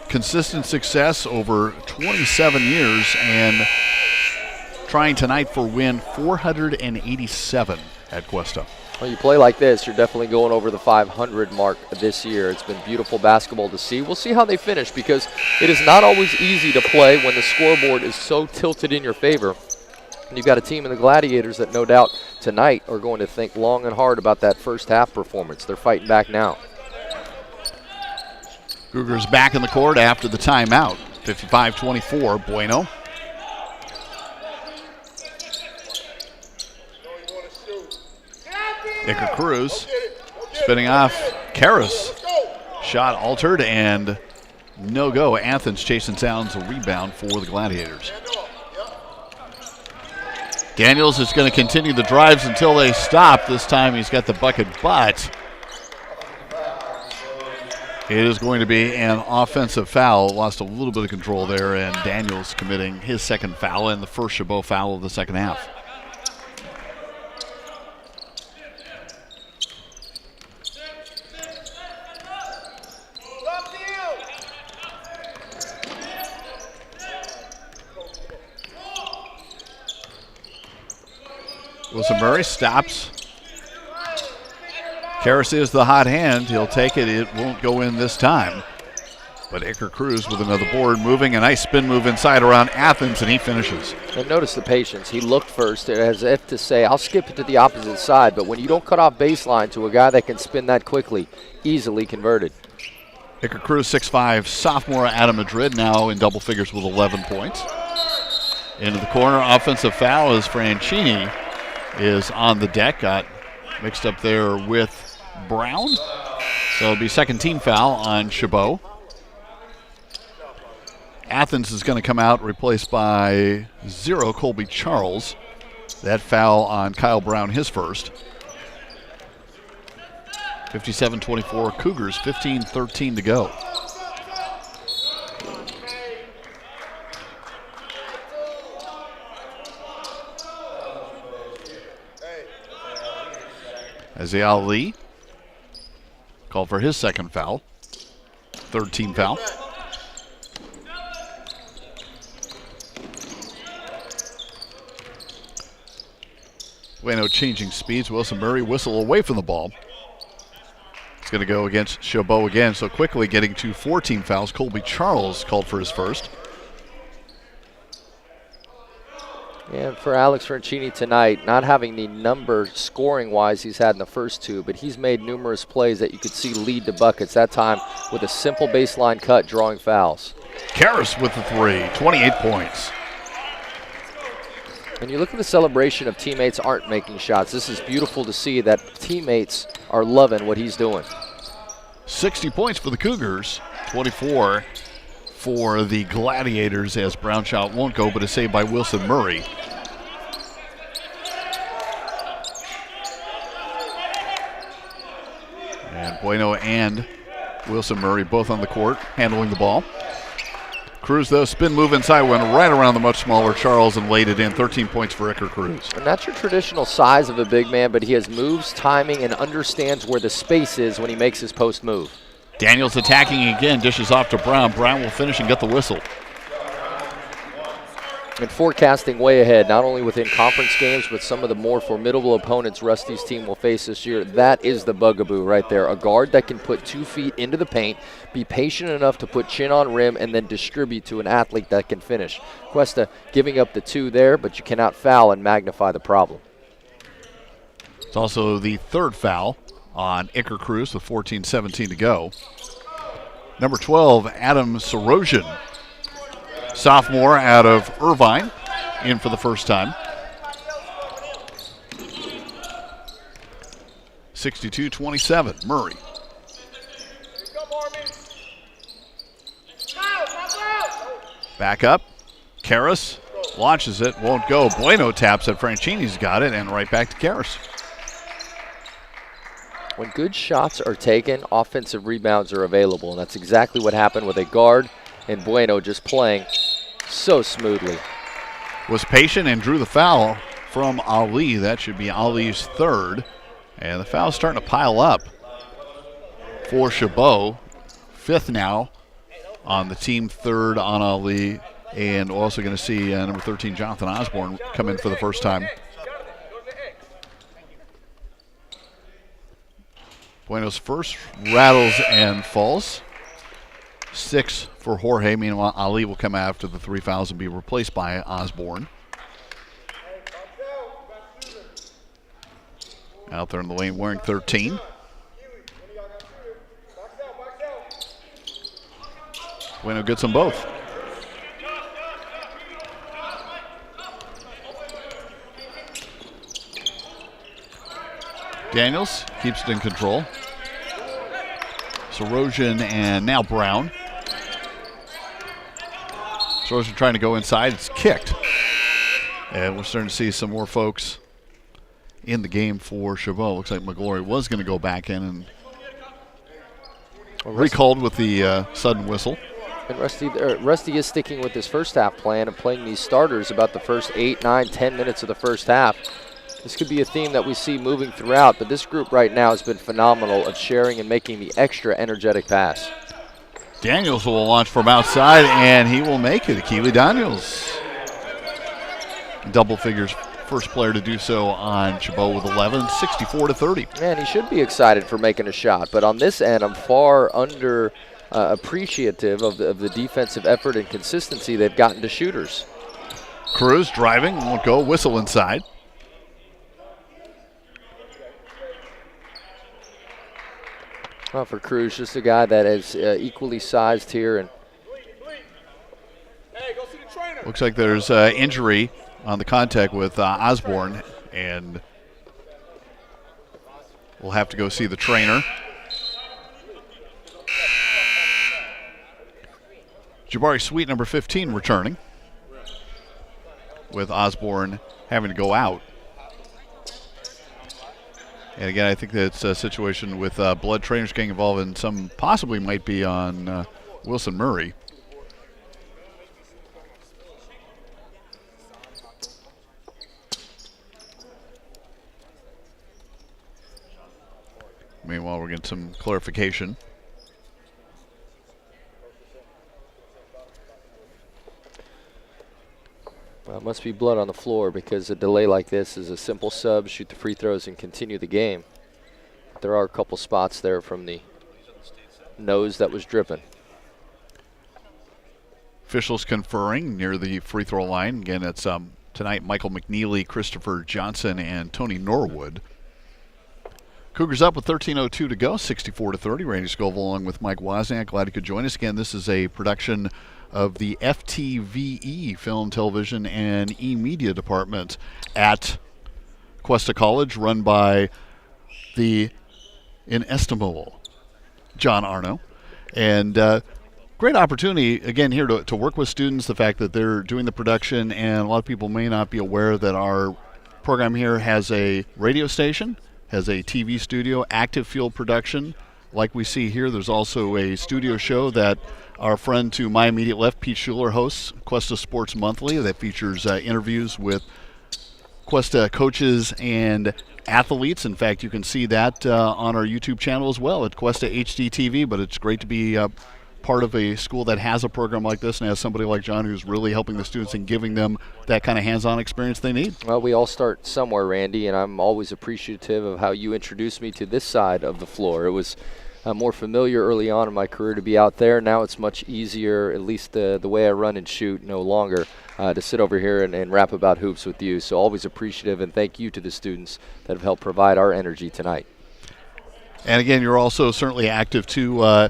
consistent success over 27 years, and trying tonight for win 487 at Cuesta. When you play like this, you're definitely going over the 500 mark this year. It's been beautiful basketball to see. We'll see how they finish because it is not always easy to play when the scoreboard is so tilted in your favor. And you've got a team in the Gladiators that no doubt tonight are going to think long and hard about that first half performance. They're fighting back now. Cougars back in the court after the timeout. 55-24, Bueno. Iker Cruz spinning off Karras. Shot altered and no go. Athens chasing down a rebound for the Gladiators. Daniels is going to continue the drives until they stop. This time he's got the bucket, but it is going to be an offensive foul. Lost a little bit of control there, and Daniels committing his second foul and the first Chabot foul of the second half. Wilson Murray stops. Karras is the hot hand. He'll take it. It won't go in this time. But Iker Cruz with another board moving. A nice spin move inside around Athens, and he finishes. And notice the patience. He looked first as if to say, I'll skip it to the opposite side. But when you don't cut off baseline to a guy that can spin that quickly, easily converted. Iker Cruz, 6'5", sophomore out of Madrid, now in double figures with 11 points. Into the corner, offensive foul as Franchini is on the deck. Got mixed up there with Brown. So it'll be second team foul on Chabot. Athens is going to come out, replaced by 0, Colby Charles. That foul on Kyle Brown, his first. 57-24, Cougars, 15-13 to go. Isaiah Ali called for his second foul. Third team foul. Bueno changing speeds. Wilson Murray whistle away from the ball. It's going to go against Chabot again. So quickly getting to 14 fouls. Colby Charles called for his first. And for Alex Franchini tonight, not having the number scoring-wise he's had in the first two, but he's made numerous plays that you could see lead to buckets, that time with a simple baseline cut, drawing fouls. Karras with the three, 28 points. When you look at the celebration of teammates aren't making shots, this is beautiful to see that teammates are loving what he's doing. 60 points for the Cougars, 24 for the Gladiators as Brown shot won't go, but a save by Wilson Murray. And Bueno and Wilson Murray both on the court, handling the ball. Cruz, though, spin move inside, went right around the much smaller Charles and laid it in. 13 points for Iker Cruz. And that's your traditional size of a big man, but he has moves, timing, and understands where the space is when he makes his post move. Daniels attacking again, dishes off to Brown. Brown will finish and get the whistle. And forecasting way ahead, not only within conference games, but some of the more formidable opponents Rusty's team will face this year. That is the bugaboo right there. A guard that can put 2 feet into the paint, be patient enough to put chin on rim, and then distribute to an athlete that can finish. Cuesta giving up the 2 there, but you cannot foul and magnify the problem. It's also the third foul on Iker Cruz with 14-17 to go. Number 12, Adam Sorosian, sophomore out of Irvine, in for the first time. 62-27, Murray. Back up, Karras launches it, won't go. Bueno taps it, Franchini's got it, and right back to Karras. When good shots are taken, offensive rebounds are available, and that's exactly what happened with a guard and Bueno just playing so smoothly. Was patient and drew the foul from Ali. That should be Ali's third. And the foul's starting to pile up for Chabot. Fifth now on the team, third on Ali, And we're also going to see number 13, Jonathan Osborne, come in for the first time. Bueno's first rattles and falls. 6 for Jorge. Meanwhile, Ali will come after the 3 fouls and be replaced by Osborne. Out there in the lane wearing 13. Bueno gets them both. Daniels keeps it in control. Sorojan and now Brown. Sorojan trying to go inside. It's kicked. And we're starting to see some more folks in the game for Chabot. Looks like McGlory was going to go back in and recalled with the sudden whistle. And Rusty is sticking with his first half plan of playing these starters about the first 8, 9, 10 minutes of the first half. This could be a theme that we see moving throughout, but this group right now has been phenomenal of sharing and making the extra energetic pass. Daniels will launch from outside, and he will make it. Keely Daniels. Double figures, first player to do so on Chabot with 11, 64-30. Man, he should be excited for making a shot, but on this end, I'm far under appreciative of the defensive effort and consistency they've gotten to shooters. Cruz driving, won't go, whistle inside. Well, for Cruz, just a guy that is equally sized here. And looks like there's injury on the contact with Osborne, and we'll have to go see the trainer. Jabari Sweet, number 15, returning, with Osborne having to go out. And again, I think that's a situation with blood trainers getting involved, and some possibly might be on Wilson Murray. Meanwhile, we're getting some clarification. Well, it must be blood on the floor, because a delay like this is a simple sub, shoot the free throws, and continue the game. There are a couple spots there from the nose that was dripping. Officials conferring near the free throw line. Again, it's tonight Michael McNeely, Christopher Johnson, and Tony Norwood. Cougars up with 13:02 to go, 64-30. Randy Scoville along with Mike Wozniak. Glad you could join us. Again, this is a production of the FTVE Film, Television, and E-Media Department at Cuesta College, run by the inestimable John Arno. And great opportunity, again, here to work with students, the fact that they're doing the production, and a lot of people may not be aware that our program here has a radio station, has a TV studio, active field production. Like we see here, there's also a studio show that our friend to my immediate left, Pete Schuler, hosts, Cuesta Sports Monthly, that features interviews with Cuesta coaches and athletes. In fact, you can see that on our YouTube channel as well at Cuesta HD TV, but it's great to be part of a school that has a program like this and has somebody like John who's really helping the students and giving them that kind of hands-on experience they need. Well, we all start somewhere, Randy, and I'm always appreciative of how you introduced me to this side of the floor. It was more familiar early on in my career to be out there. Now it's much easier, at least the way I run and shoot, no longer, to sit over here and rap about hoops with you. So always appreciative, and thank you to the students that have helped provide our energy tonight. And again, you're also certainly active too on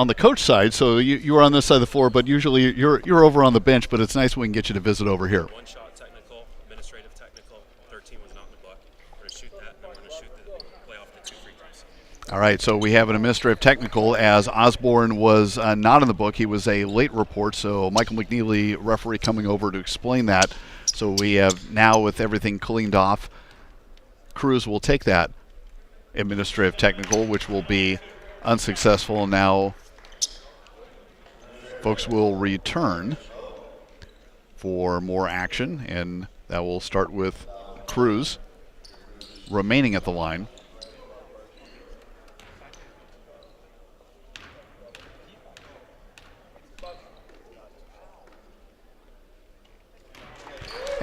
the coach side. So you are on this side of the floor, but usually you're over on the bench. But it's nice when we can get you to visit over here. One shot technical, administrative technical, 13 was not in the book. We're going to shoot that, and then we're going to shoot the play off the 2 free throws. All right, so we have an administrative technical, as Osborne was not in the book. He was a late report, so Michael McNeely, referee, coming over to explain that. So we have now, with everything cleaned off, Cruz will take that administrative technical, which will be unsuccessful. Now folks will return for more action, and that will start with Cruz remaining at the line.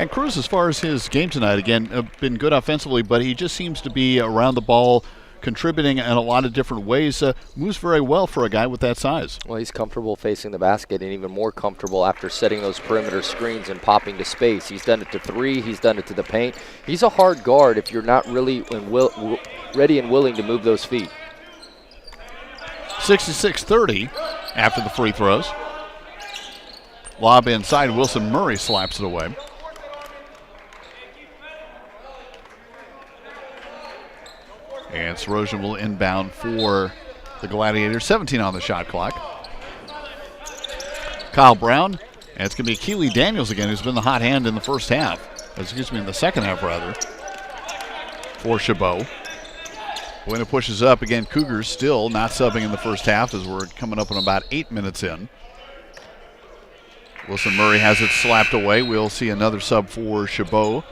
And Cruz, as far as his game tonight, again, been good offensively, but he just seems to be around the ball, contributing in a lot of different ways. Moves very well for a guy with that size. Well, he's comfortable facing the basket and even more comfortable after setting those perimeter screens and popping to space. He's done it to three. He's done it to the paint. He's a hard guard if you're not really ready and willing to move those feet. 66-30 after the free throws. Lob inside. Wilson Murray slaps it away. And Sarosian will inbound for the Gladiators. 17 on the shot clock. Kyle Brown. And it's going to be Keely Daniels again, who's been the hot hand in the first half. Excuse me, in the second half, rather. For Chabot. Bueno pushes up. Again, Cougars still not subbing in the first half as we're coming up on about 8 minutes in. Wilson Murray has it slapped away. We'll see another sub for Chabot.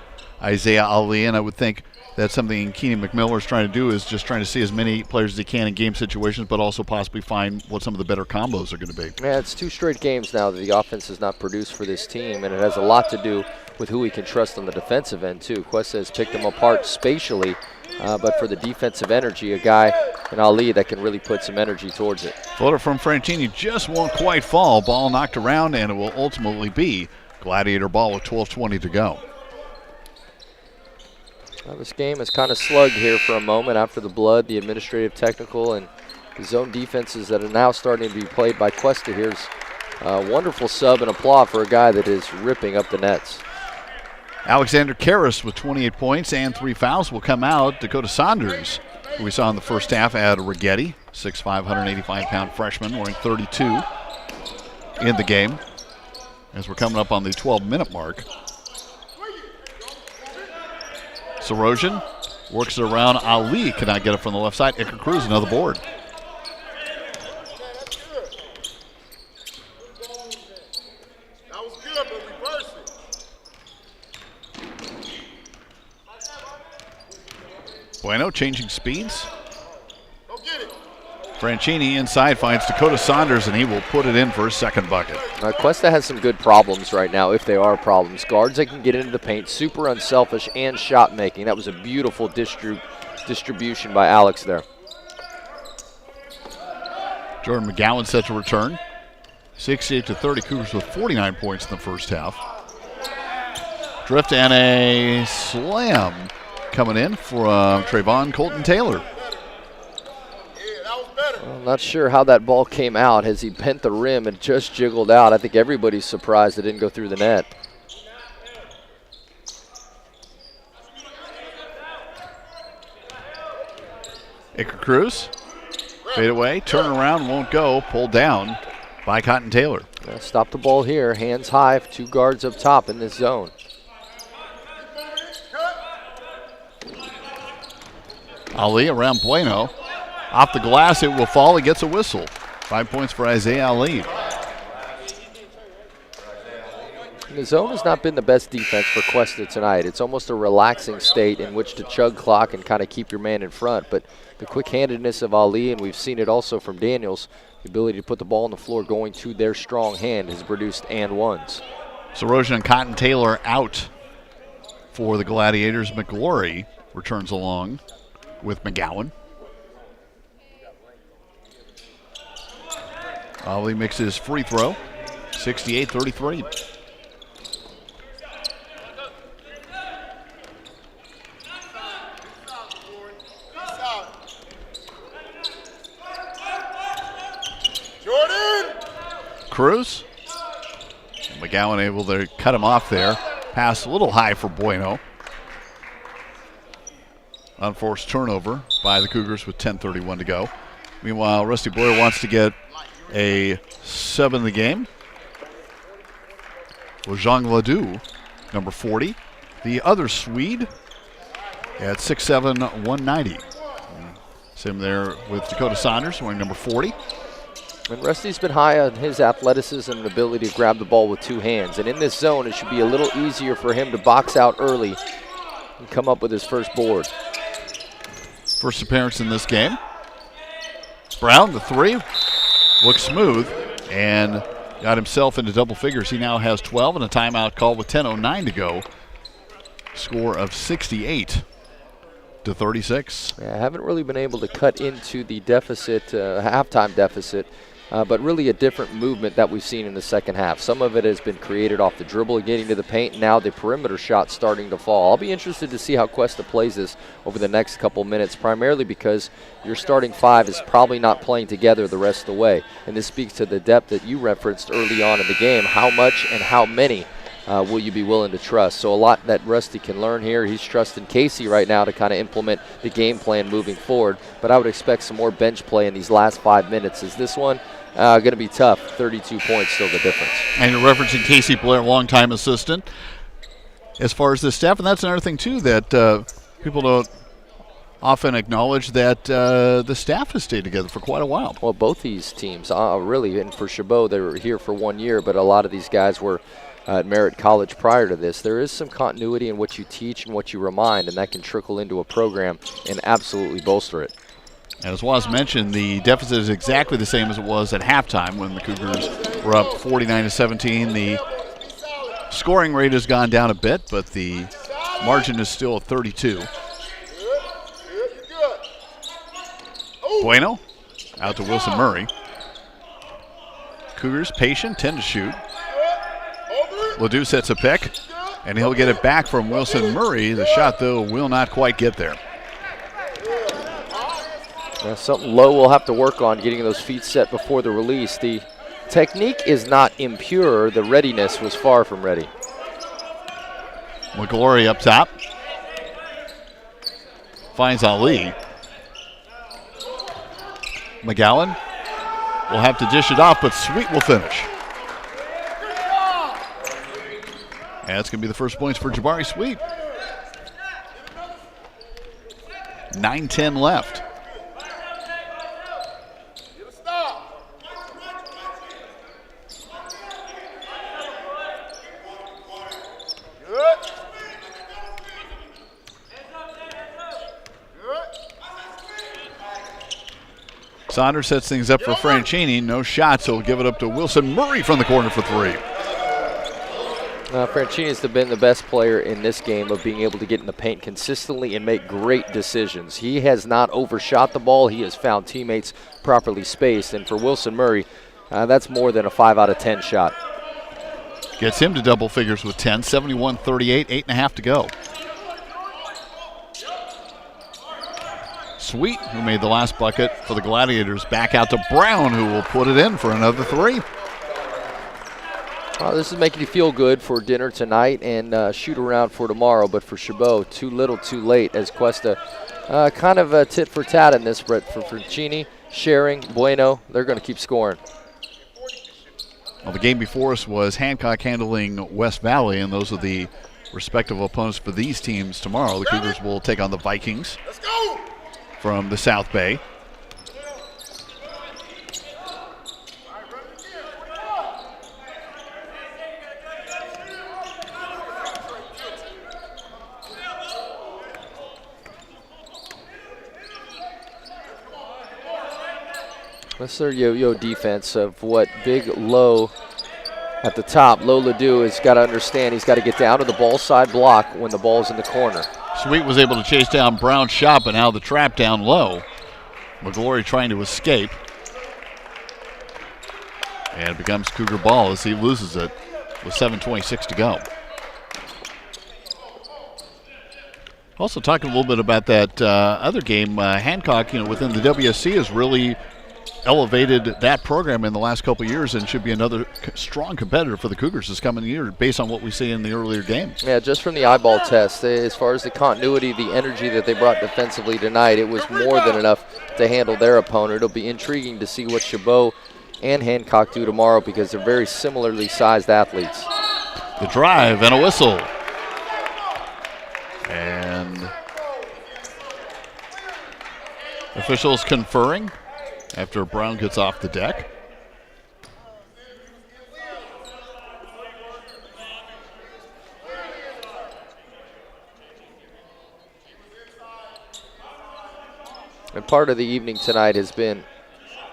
Isaiah Ali, and I would think that's something Keenan McMillan is trying to do, is just trying to see as many players as he can in game situations, but also possibly find what some of the better combos are going to be. Yeah, it's 2 straight games now that the offense has not produced for this team, and it has a lot to do with who he can trust on the defensive end, too. Cuesta has picked them apart spatially, but for the defensive energy, a guy in Ali that can really put some energy towards it. Floater from Franchini just won't quite fall. Ball knocked around, and it will ultimately be Gladiator ball with 12:20 to go. Well, this game is kind of slugged here for a moment after the blood, the administrative, technical, and the zone defenses that are now starting to be played by Cuesta. Here's a wonderful sub and applaud for a guy that is ripping up the nets. Alexander Karras with 28 points and 3 fouls will come out. Dakota Saunders, who we saw in the first half at Rigetti, 6'5", 185-pound freshman, wearing 32 in the game as we're coming up on the 12-minute mark. Sarosian works it around. Ali cannot get it from the left side. Iker Cruz, another board. That was good, but reverse it. Bueno changing speeds. Go get it. Franchini inside finds Dakota Saunders, and he will put it in for his second bucket. Cuesta has some good problems right now, if they are problems. Guards that can get into the paint, super unselfish, and shot making. That was a beautiful distribution by Alex there. Jordan McGowan set to return. 68-30, Cougars with 49 points in the first half. Drift and a slam coming in from Trayvon Colton Taylor. Well, I'm not sure how that ball came out as he bent the rim and just jiggled out. I think everybody's surprised it didn't go through the net. Iker Cruz, fade away, turn around, won't go, pulled down by Cotton Taylor. Stop the ball here, hands high, 2 guards up top in this zone. Ali around Bueno. Off the glass, it will fall. He gets a whistle. 5 points for Isaiah Ali. The zone has not been the best defense for Cuesta tonight. It's almost a relaxing state in which to chug clock and kind of keep your man in front. But the quick-handedness of Ali, and we've seen it also from Daniels, the ability to put the ball on the floor going to their strong hand has produced and ones. Sarosian and Cotton Taylor out for the Gladiators. McGlory returns along with McGowan. Ali mixes free throw, 68-33. Jordan! Cruz. McGowan able to cut him off there. Pass a little high for Bueno. Unforced turnover by the Cougars with 10:31 to go. Meanwhile, Rusty Boyer wants to get a sub in the game. Jean Ledoux, number 40. The other Swede at 6'7", 190. Same there with Dakota Saunders, wearing number 40. And Rusty's been high on his athleticism and ability to grab the ball with 2 hands. And in this zone, it should be a little easier for him to box out early and come up with his first board. First appearance in this game. Brown, the 3. Looks smooth and got himself into double figures. He now has 12 and a timeout call with 10:09 to go Score of 68-36. Yeah, I haven't really been able to cut into the deficit, halftime deficit, but really a different movement that we've seen in the second half. Some of it has been created off the dribble and getting to the paint. Now the perimeter shot's starting to fall. I'll be interested to see how Cuesta plays this over the next couple minutes, primarily because your starting five is probably not playing together the rest of the way. And this speaks to the depth that you referenced early on in the game. How much and how many will you be willing to trust? So a lot that Rusty can learn here. He's trusting Casey right now to kind of implement the game plan moving forward. But I would expect some more bench play in these last 5 minutes. Is this one going to be tough? 32 points still the difference. And you're referencing Casey Blair, longtime assistant, as far as the staff. And that's another thing, too, that people don't often acknowledge, that the staff has stayed together for quite a while. Well, both these teams, really, and for Chabot, they were here for 1 year, but a lot of these guys were at Merritt College prior to this. There is some continuity in what you teach and what you remind, and that can trickle into a program and absolutely bolster it. As Waz mentioned, the deficit is exactly the same as it was at halftime when the Cougars were up 49-17. The scoring rate has gone down a bit, but the margin is still at 32. Bueno out to Wilson Murray. Cougars patient, 10 to shoot. Ledoux sets a pick, and he'll get it back from Wilson Murray. The shot, though, will not quite get there. Something Lowe will have to work on, getting those feet set before the release. The technique is not impure. The readiness was far from ready. McGlory up top. Finds Ali. McGowan will have to dish it off, but Sweet will finish. And that's going to be the first points for Jabari Sweet. 9:10 left. Saunders sets things up for Franchini. No shots, so he'll give it up to Wilson Murray from the corner for three. Franchini has been the best player in this game of being able to get in the paint consistently and make great decisions. He has not overshot the ball. He has found teammates properly spaced. And for Wilson Murray, that's more than a 5 out of 10 shot. Gets him to double figures with 10, 71-38, 8.5 to go. Sweet, who made the last bucket for the Gladiators, back out to Brown, who will put it in for another three. This is making you feel good for dinner tonight and shoot around for tomorrow, but for Chabot, too little, too late, as Cuesta kind of a tit for tat in this, but for Franchini, Sharing, Bueno, they're going to keep scoring. Well, the game before us was Hancock handling West Valley, and those are the respective opponents for these teams tomorrow. The Cougars will take on the Vikings from the South Bay. That's their yo-yo defense of what Big Low at the top. Low Ledoux has got to understand he's got to get down to the ball side block when the ball's in the corner. Sweet was able to chase down Brown's shot, but now the trap down low. McGlory trying to escape. And it becomes Cougar ball as he loses it with 7:26 to go. Also talking a little bit about that other game, Hancock, within the WSC has really elevated that program in the last couple of years and should be another strong competitor for the Cougars this coming year based on what we see in the earlier games. Yeah, just from the eyeball test, as far as the continuity, the energy that they brought defensively tonight, it was more than enough to handle their opponent. It'll be intriguing to see what Chabot and Hancock do tomorrow because they're very similarly sized athletes. The drive and a whistle. And officials conferring after Brown gets off the deck. And part of the evening tonight has been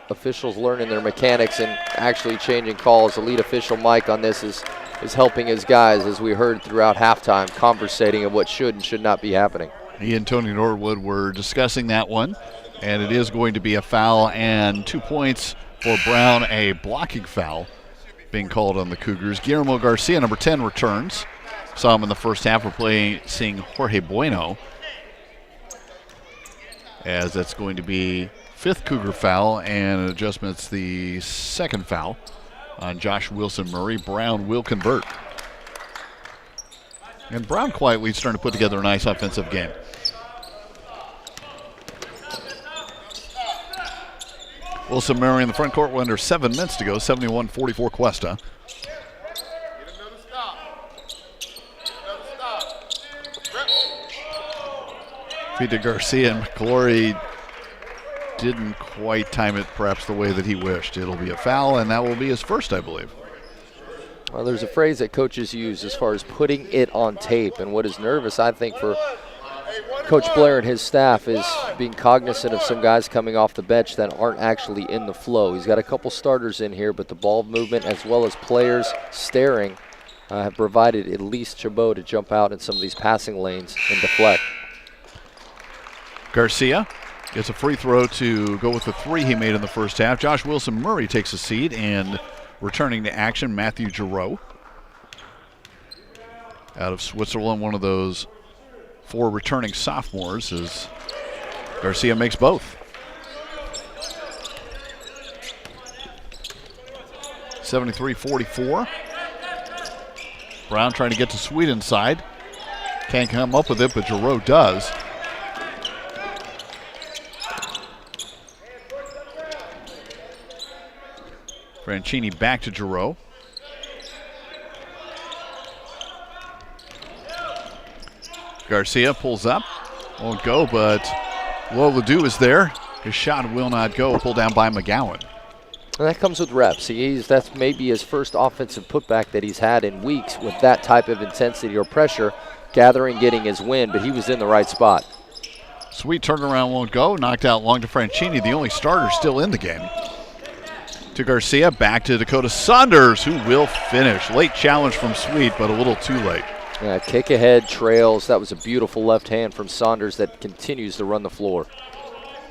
officials learning their mechanics and actually changing calls. The lead official, Mike, on this is is helping his guys, as we heard throughout halftime, conversating of what should and should not be happening. He and Tony Norwood were discussing that one, and it is going to be a foul and 2 points for Brown, a blocking foul being called on the Cougars. Guillermo Garcia, number 10, returns. Saw him in the first half. We're seeing Jorge Bueno, as that's going to be 5th Cougar foul, and an adjustment's the 2nd foul on Josh Wilson Murray. Brown will convert. And Brown quietly starting to put together a nice offensive game. Wilson Murray in the front court with under 7 minutes to go, 71-44 Cuesta. Feed to Garcia, and McGlory didn't quite time it perhaps the way that he wished. It'll be a foul, and that will be his first, I believe. Well, there's a phrase that coaches use as far as putting it on tape, and what is nervous, I think, for Coach Blair and his staff is being cognizant of some guys coming off the bench that aren't actually in the flow. He's got a couple starters in here, but the ball movement as well as players staring have provided at least Chabot to jump out in some of these passing lanes and deflect. Garcia gets a free throw to go with the 3 he made in the first half. Josh Wilson Murray takes a seat, and returning to action, Matthew Giroux out of Switzerland, one of those 4 returning sophomores, as Garcia makes both. 73-44. Brown trying to get to Sweet inside. Can't come up with it, but Giroux does. Franchini back to Giroux. Garcia pulls up. Won't go, but Will Ledoux is there. His shot will not go. Pulled down by McGowan. And that comes with reps. That's maybe his first offensive putback that he's had in weeks with that type of intensity or pressure, gathering, getting his win, but he was in the right spot. Sweet turnaround won't go. Knocked out long to Franchini, the only starter still in the game. To Garcia, back to Dakota Saunders, who will finish. Late challenge from Sweet, but a little too late. Yeah, kick ahead, trails. That was a beautiful left hand from Saunders that continues to run the floor.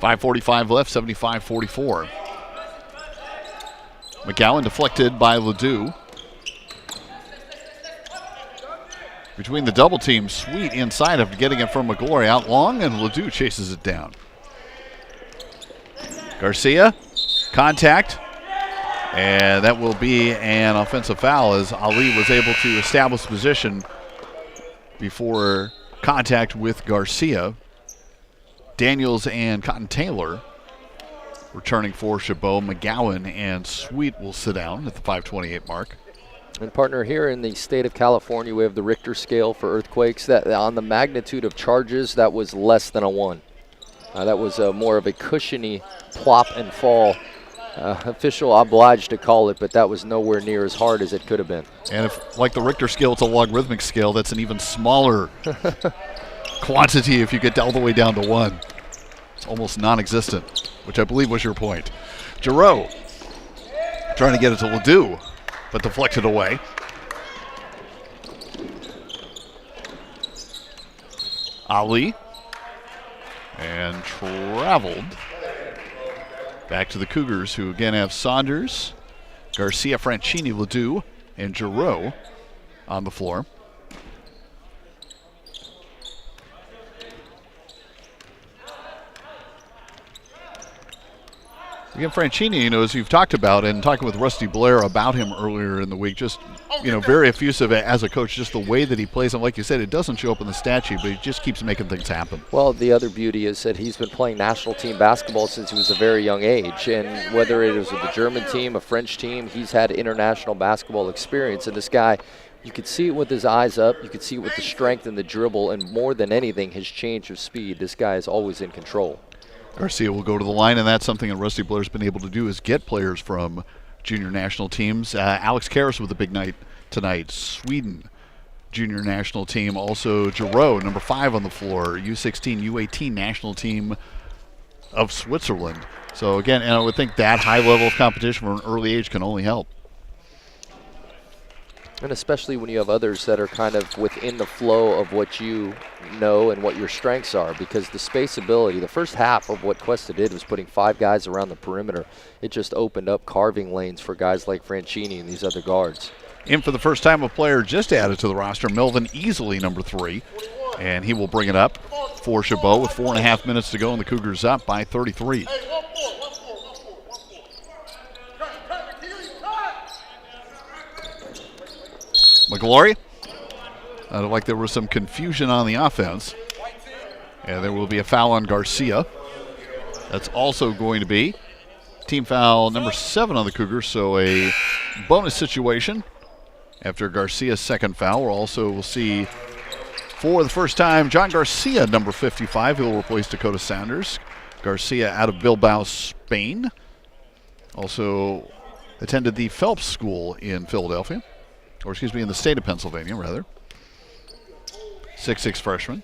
5:45 left, 75-44. McGowan deflected by Ledoux. Between the double teams, Sweet inside after getting it from McGlory out long, and Ledoux chases it down. Garcia, contact. And that will be an offensive foul as Ali was able to establish position before contact with Garcia. Daniels and Cotton Taylor returning for Chabot. McGowan and Sweet will sit down at the 5:28 mark. And partner, here in the state of California, we have the Richter scale for earthquakes. That on the magnitude of charges, that was less than a 1. That was more of a cushiony plop and fall. Official obliged to call it, but that was nowhere near as hard as it could have been. And if, like the Richter scale, it's a logarithmic scale, that's an even smaller quantity if you get all the way down to 1. It's almost non-existent, which I believe was your point. Giroux trying to get it to Ledoux, but deflected away. Ali, and traveled. Back to the Cougars, who again have Saunders, Garcia, Franchini, Ledoux, and Giroux on the floor. Again, Franchini, as you've talked about, and talking with Rusty Blair about him earlier in the week, just, very effusive as a coach, just the way that he plays. And like you said, it doesn't show up in the stat sheet, but he just keeps making things happen. Well, the other beauty is that he's been playing national team basketball since he was a very young age. And whether it was with the German team, a French team, he's had international basketball experience. And this guy, you could see it with his eyes up. You could see it with the strength and the dribble. And more than anything, his change of speed. This guy is always in control. Garcia will go to the line, and that's something that Rusty Blair's been able to do, is get players from junior national teams. Alex Karras with a big night tonight. Sweden junior national team. Also Giroux, number 5 on the floor. U16, U18 national team of Switzerland. So again, and I would think that high level of competition from an early age can only help. And especially when you have others that are kind of within the flow of what you know and what your strengths are, because the space ability, the first half of what Cuesta did was putting 5 guys around the perimeter. It just opened up carving lanes for guys like Franchini and these other guards. In for the first time, a player just added to the roster, Melvin Easley, number 3. And he will bring it up for Chabot with 4.5 minutes to go, and the Cougars up by 33. McGlory. Looked like there was some confusion on the offense. And there will be a foul on Garcia. That's also going to be team foul number 7 on the Cougars, so a bonus situation after Garcia's second foul. We'll see for the first time John Garcia, number 55, who will replace Dakota Saunders. Garcia out of Bilbao, Spain. Also attended the Phelps School in Philadelphia. Or excuse me, in the state of Pennsylvania, rather. 6'6" freshman.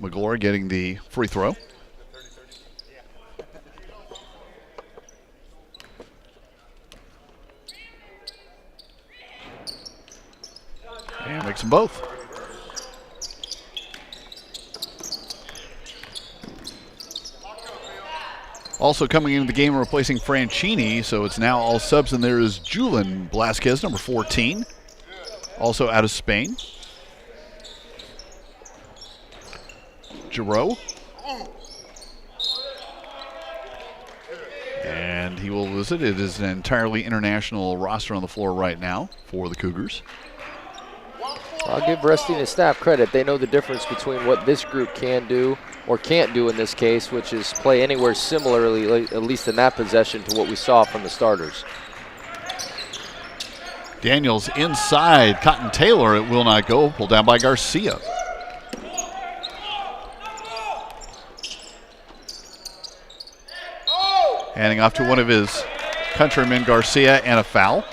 McGlory getting the free throw. And makes them both. Also coming into the game and replacing Franchini, so it's now all subs, and there is Julian Blasquez, number 14, also out of Spain. Giroux. And he will visit. It is an entirely international roster on the floor right now for the Cougars. I'll give Rusty and his staff credit. They know the difference between what this group can do or can't do in this case, which is play anywhere similarly, at least in that possession, to what we saw from the starters. Daniels inside. Cotton Taylor, it will not go. Pulled down by Garcia. Handing off to one of his countrymen, Garcia, and a foul.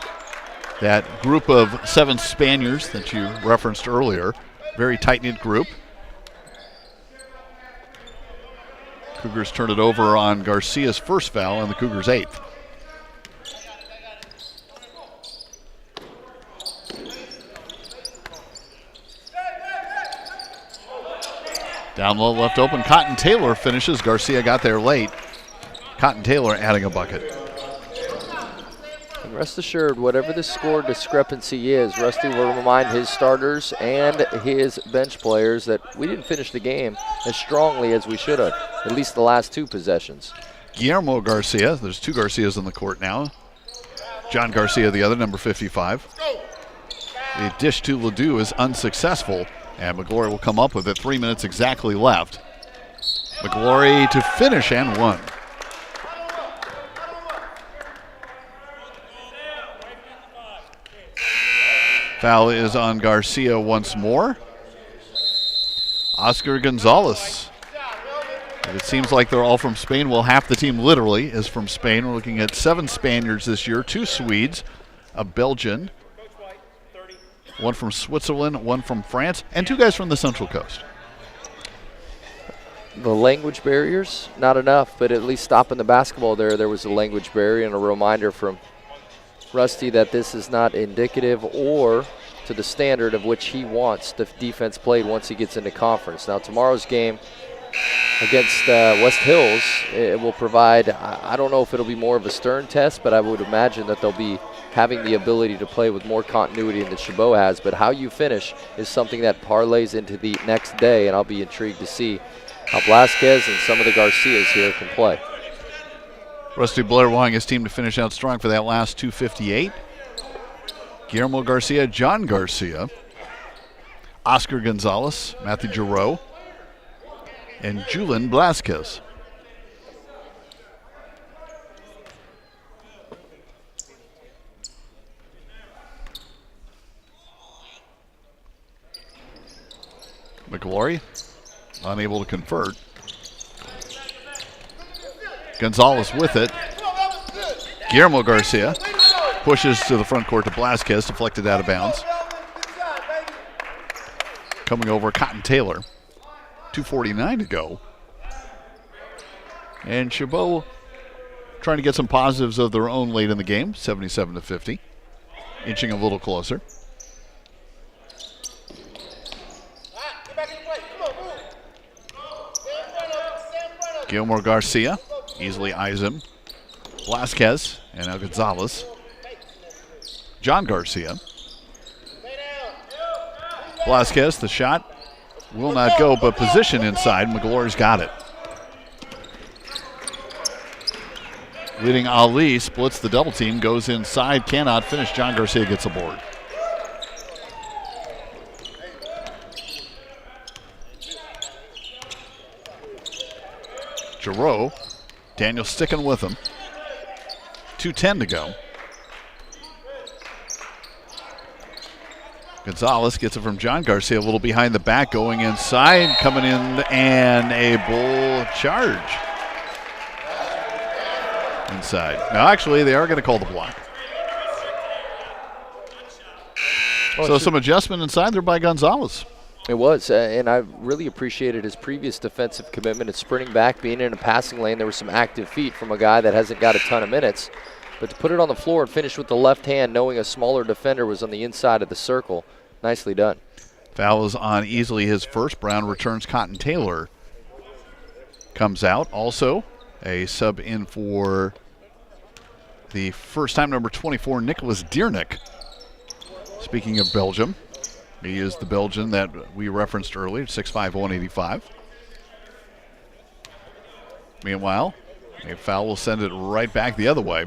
That group of 7 Spaniards that you referenced earlier, very tight-knit group. Cougars turn it over on Garcia's first foul and the Cougars' 8th. Down low, left open. Cotton Taylor finishes. Garcia got there late. Cotton Taylor adding a bucket. And rest assured, whatever the score discrepancy is, Rusty will remind his starters and his bench players that we didn't finish the game as strongly as we should have, at least the last 2 possessions. Guillermo Garcia, there's 2 Garcias on the court now. John Garcia, the other, number 55. The dish to Ledoux is unsuccessful, and McGlory will come up with it. 3 minutes exactly left. McGlory to finish and 1. Foul is on Garcia once more. Oscar Gonzalez. It seems like they're all from Spain. Well, half the team literally is from Spain. We're looking at 7 Spaniards this year, 2 Swedes, a Belgian, 1 from Switzerland, 1 from France, and 2 guys from the Central Coast. The language barriers, not enough, but at least stopping the basketball there was a language barrier and a reminder from Rusty that this is not indicative or to the standard of which he wants the defense played once he gets into conference. Now, tomorrow's game against West Hills, it will provide, I don't know if it'll be more of a stern test, but I would imagine that they'll be having the ability to play with more continuity than Chabot has. But how you finish is something that parlays into the next day, and I'll be intrigued to see how Blasquez and some of the Garcias here can play. Rusty Blair wanting his team to finish out strong for that last 2:58. Guillermo Garcia, John Garcia, Oscar Gonzalez, Matthew Giroux, and Julian Blasquez. McGlory unable to convert. Gonzalez with it. Guillermo Garcia pushes to the front court to Blasquez, deflected out of bounds. Coming over, Cotton Taylor. 2:49 to go. And Chabot trying to get some positives of their own late in the game, 77-50, inching a little closer. Gilmore Garcia easily eyes him. Velasquez and now Gonzalez. John Garcia. Velasquez, the shot will not go, but position inside. McGlory's got it. Leading Ali, splits the double team, goes inside, cannot finish. John Garcia gets a board. Giroux, Daniel sticking with him. 2:10 to go. Gonzalez gets it from John Garcia, a little behind the back, going inside, coming in, and a bull charge. Inside. Now, actually, they are going to call the block. So some adjustment inside there by Gonzalez. It was, and I really appreciated his previous defensive commitment and sprinting back, being in a passing lane. There were some active feet from a guy that hasn't got a ton of minutes. But to put it on the floor and finish with the left hand, knowing a smaller defender was on the inside of the circle, nicely done. Foul is on easily his first. Brown returns. Cotton Taylor comes out. Also, a sub in for the first time, number 24, Nicholas Diernick. Speaking of Belgium, he is the Belgian that we referenced earlier, 6'5", 185. Meanwhile, a foul will send it right back the other way.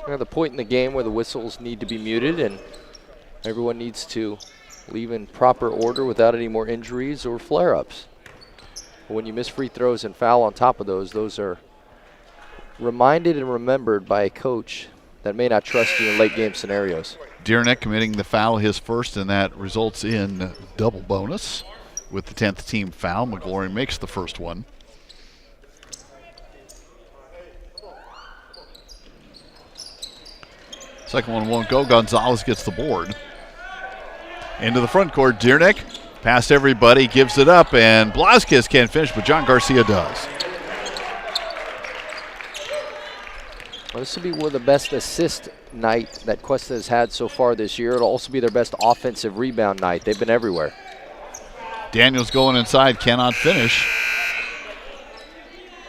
The point in the game where the whistles need to be muted and everyone needs to leave in proper order without any more injuries or flare-ups. When you miss free throws and foul on top of those are reminded and remembered by a coach that may not trust you in late game scenarios. Diernick committing the foul, his first, and that results in double bonus with the 10th team foul. McGlory makes the first one. Second one won't go. Gonzalez gets the board. Into the front court, Diernick past everybody, gives it up, and Velasquez can't finish, but John Garcia does. Well, this will be one of the best assist night that Cuesta has had so far this year. It'll also be their best offensive rebound night. They've been everywhere. Daniels going inside, cannot finish.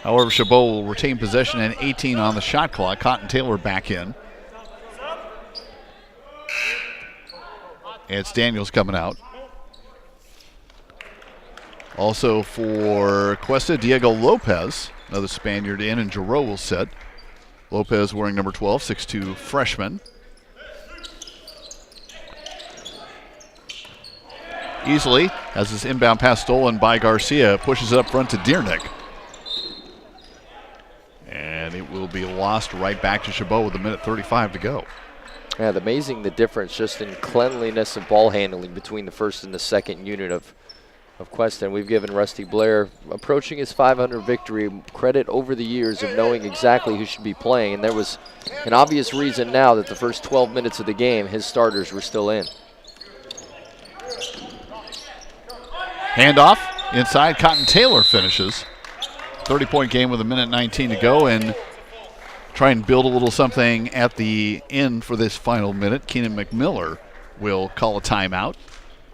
However, Chabot will retain possession and 18 on the shot clock. Cotton Taylor back in. It's Daniels coming out. Also for Cuesta, Diego Lopez, another Spaniard in, and Giroux will set. Lopez wearing number 12, 6'2", freshman. Easily has his inbound pass stolen by Garcia, pushes it up front to Diernick. And it will be lost right back to Chabot with 1:35 to go. Yeah, amazing the difference just in cleanliness of ball handling between the first and the second unit of Cuesta. And we've given Rusty Blair, approaching his 500 victory, credit over the years of knowing exactly who should be playing. And there was an obvious reason now that the first 12 minutes of the game, his starters were still in. Handoff inside. Cotton Taylor finishes. 30-point game with 1:19 to go, and try and build a little something at the end for this final minute. Keenan McMiller will call a timeout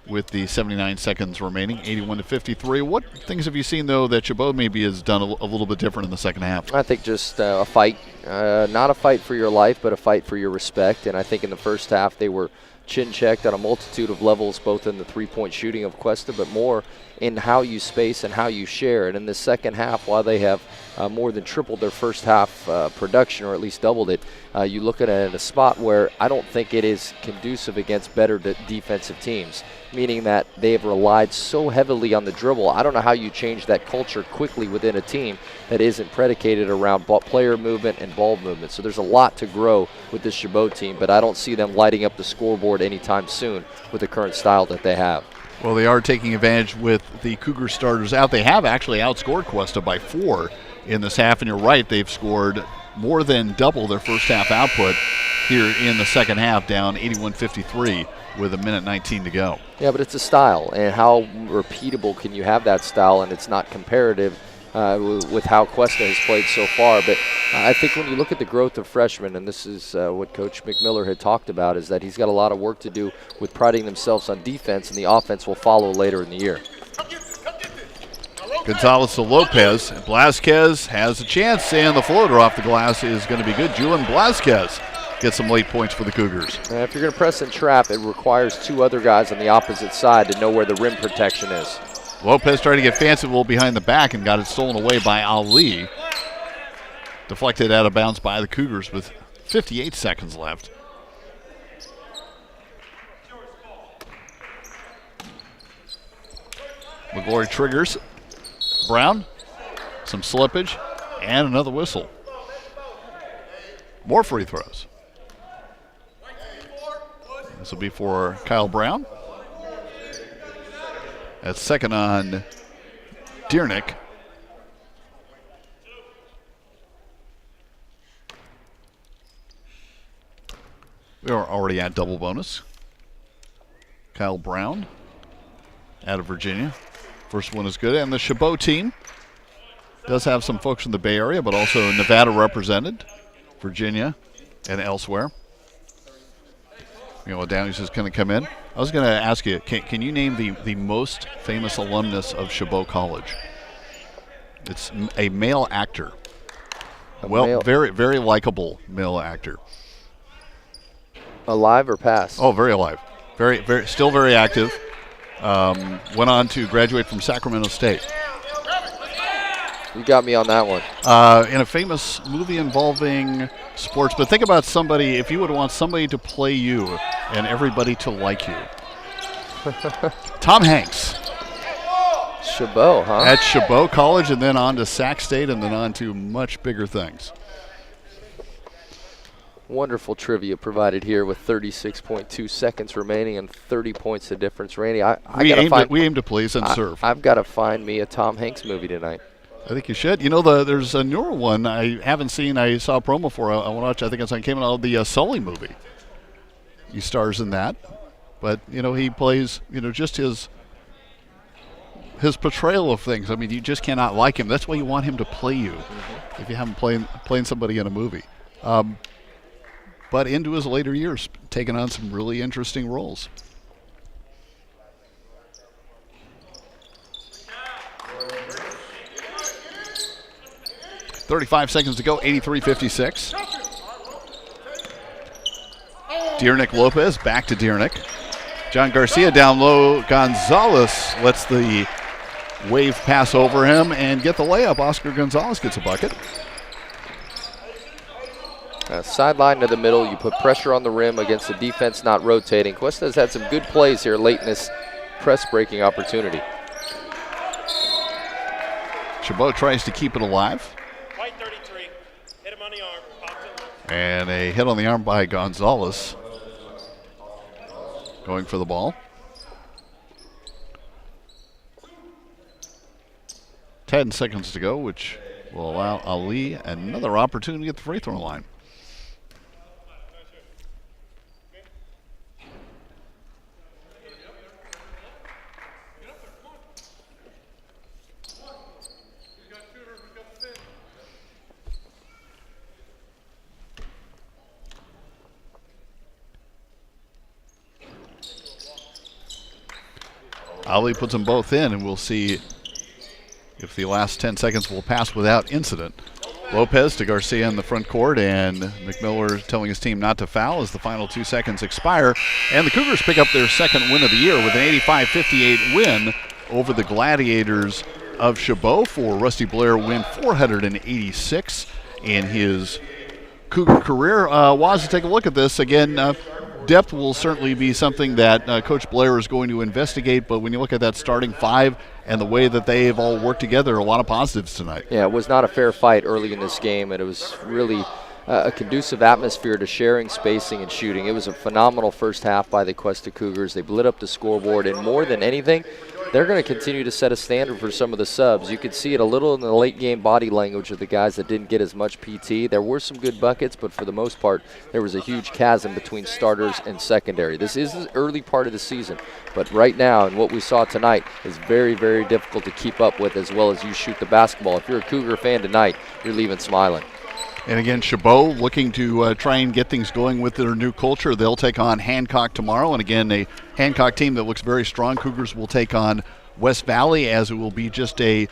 with the 79 seconds remaining, 81-53. What things have you seen, though, that Chabot maybe has done a little bit different in the second half? I think just a fight, not a fight for your life, but a fight for your respect. And I think in the first half they were chin-checked on a multitude of levels, both in the three-point shooting of Cuesta, but more in how you space and how you share. And in the second half, while they have more than tripled their first half production, or at least doubled it, you look at it in a spot where I don't think it is conducive against better defensive teams, meaning that they have relied so heavily on the dribble. I don't know how you change that culture quickly within a team that isn't predicated around player movement and ball movement. So there's a lot to grow with this Chabot team, but I don't see them lighting up the scoreboard anytime soon with the current style that they have. Well, they are taking advantage with the Cougar starters out. They have actually outscored Cuesta by 4 in this half, and you're right, they've scored more than double their first half output here in the second half, down 81-53 with 1:19 to go. Yeah, but it's a style, and how repeatable can you have that style, and it's not comparative with how Cuesta has played so far. But I think when you look at the growth of freshmen, and this is what Coach McMiller had talked about, is that he's got a lot of work to do with priding themselves on defense, and the offense will follow later in the year. Gonzalez to Lopez. Blasquez has a chance, and the floater off the glass is going to be good. Julian Blasquez gets some late points for the Cougars. And if you're going to press and trap, it requires 2 other guys on the opposite side to know where the rim protection is. Lopez tried to get fanciful behind the back and got it stolen away by Ali. Deflected out of bounds by the Cougars with 58 seconds left. McGlory triggers. Brown, some slippage, and another whistle. More free throws. This will be for Kyle Brown. That's second on Dearnick. We are already at double bonus. Kyle Brown out of Virginia. First one is good. And the Chabot team does have some folks from the Bay Area, but also Nevada represented, Virginia, and elsewhere. You know, Downey's is going to come in. I was going to ask you, can you name the most famous alumnus of Chabot College? It's a male actor. Very, very likable male actor. Alive or past? Oh, very alive. Still very active. Went on to graduate from Sacramento State. You got me on that one. In a famous movie involving sports. But think about somebody, if you would want somebody to play you and everybody to like you. Tom Hanks. Chabot, huh? At Chabot College and then on to Sac State and then on to much bigger things. Wonderful trivia provided here with 36.2 seconds remaining and 30 points of difference. Randy, we aim to please and serve. I've got to find me a Tom Hanks movie tonight. I think you should. You know, there's a newer one I haven't seen. I saw a promo for. I want to watch. I think it's on came out the Sully movie. He stars in that, but you know he plays. You know, just his portrayal of things. I mean, you just cannot like him. That's why you want him to play you. Mm-hmm. If you haven't playing somebody in a movie. But into his later years, taking on some really interesting roles. .35 seconds to go, 83-56. Dearnick Lopez, back to Dearnick. John Garcia down low. Gonzalez lets the wave pass over him and get the layup. Oscar Gonzalez gets a bucket. Sideline to the middle, you put pressure on the rim against the defense not rotating. Cuesta has had some good plays here late in this press-breaking opportunity. Chabot tries to keep it alive. White 33, hit him on the arm, popped it. And a hit on the arm by Gonzalez. Going for the ball. 10 seconds to go, which will allow Ali another opportunity at the free throw line. Ali puts them both in, and we'll see if the last 10 seconds will pass without incident. Lopez to Garcia in the front court, and McMiller telling his team not to foul as the final 2 seconds expire. And the Cougars pick up their second win of the year with an 85-58 win over the Gladiators of Chabot. For Rusty Blair, win 486 in his Cougar career. Waz, to take a look at this again. Depth will certainly be something that Coach Blair is going to investigate, but when you look at that starting five and the way that they've all worked together, a lot of positives tonight. Yeah, it was not a fair fight early in this game, and it was really a conducive atmosphere to sharing, spacing, and shooting. It was a phenomenal first half by the Cuesta Cougars. They lit up the scoreboard, and more than anything, they're going to continue to set a standard for some of the subs. You could see it a little in the late game body language of the guys that didn't get as much PT. There were some good buckets, but for the most part, there was a huge chasm between starters and secondary. This is the early part of the season, but right now, and what we saw tonight is very, very difficult to keep up with as well as you shoot the basketball. If you're a Cougar fan tonight, you're leaving smiling. And again, Chabot looking to try and get things going with their new culture. They'll take on Hancock tomorrow. And again, a Hancock team that looks very strong. Cougars will take on West Valley, as it will be just a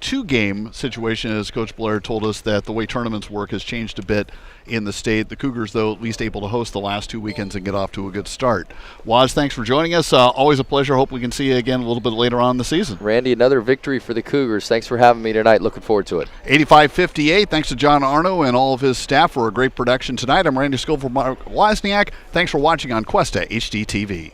2-game situation, as Coach Blair told us that the way tournaments work has changed a bit in the state. The Cougars, though, at least able to host the last 2 weekends and get off to a good start. Waz, thanks for joining us. Always a pleasure. Hope we can see you again a little bit later on in the season. Randy, another victory for the Cougars. Thanks for having me tonight. Looking forward to it. 85-58. Thanks to John Arno and all of his staff for a great production tonight. I'm Randy Scoville, Mark Wozniak. Thanks for watching on Cuesta HDTV.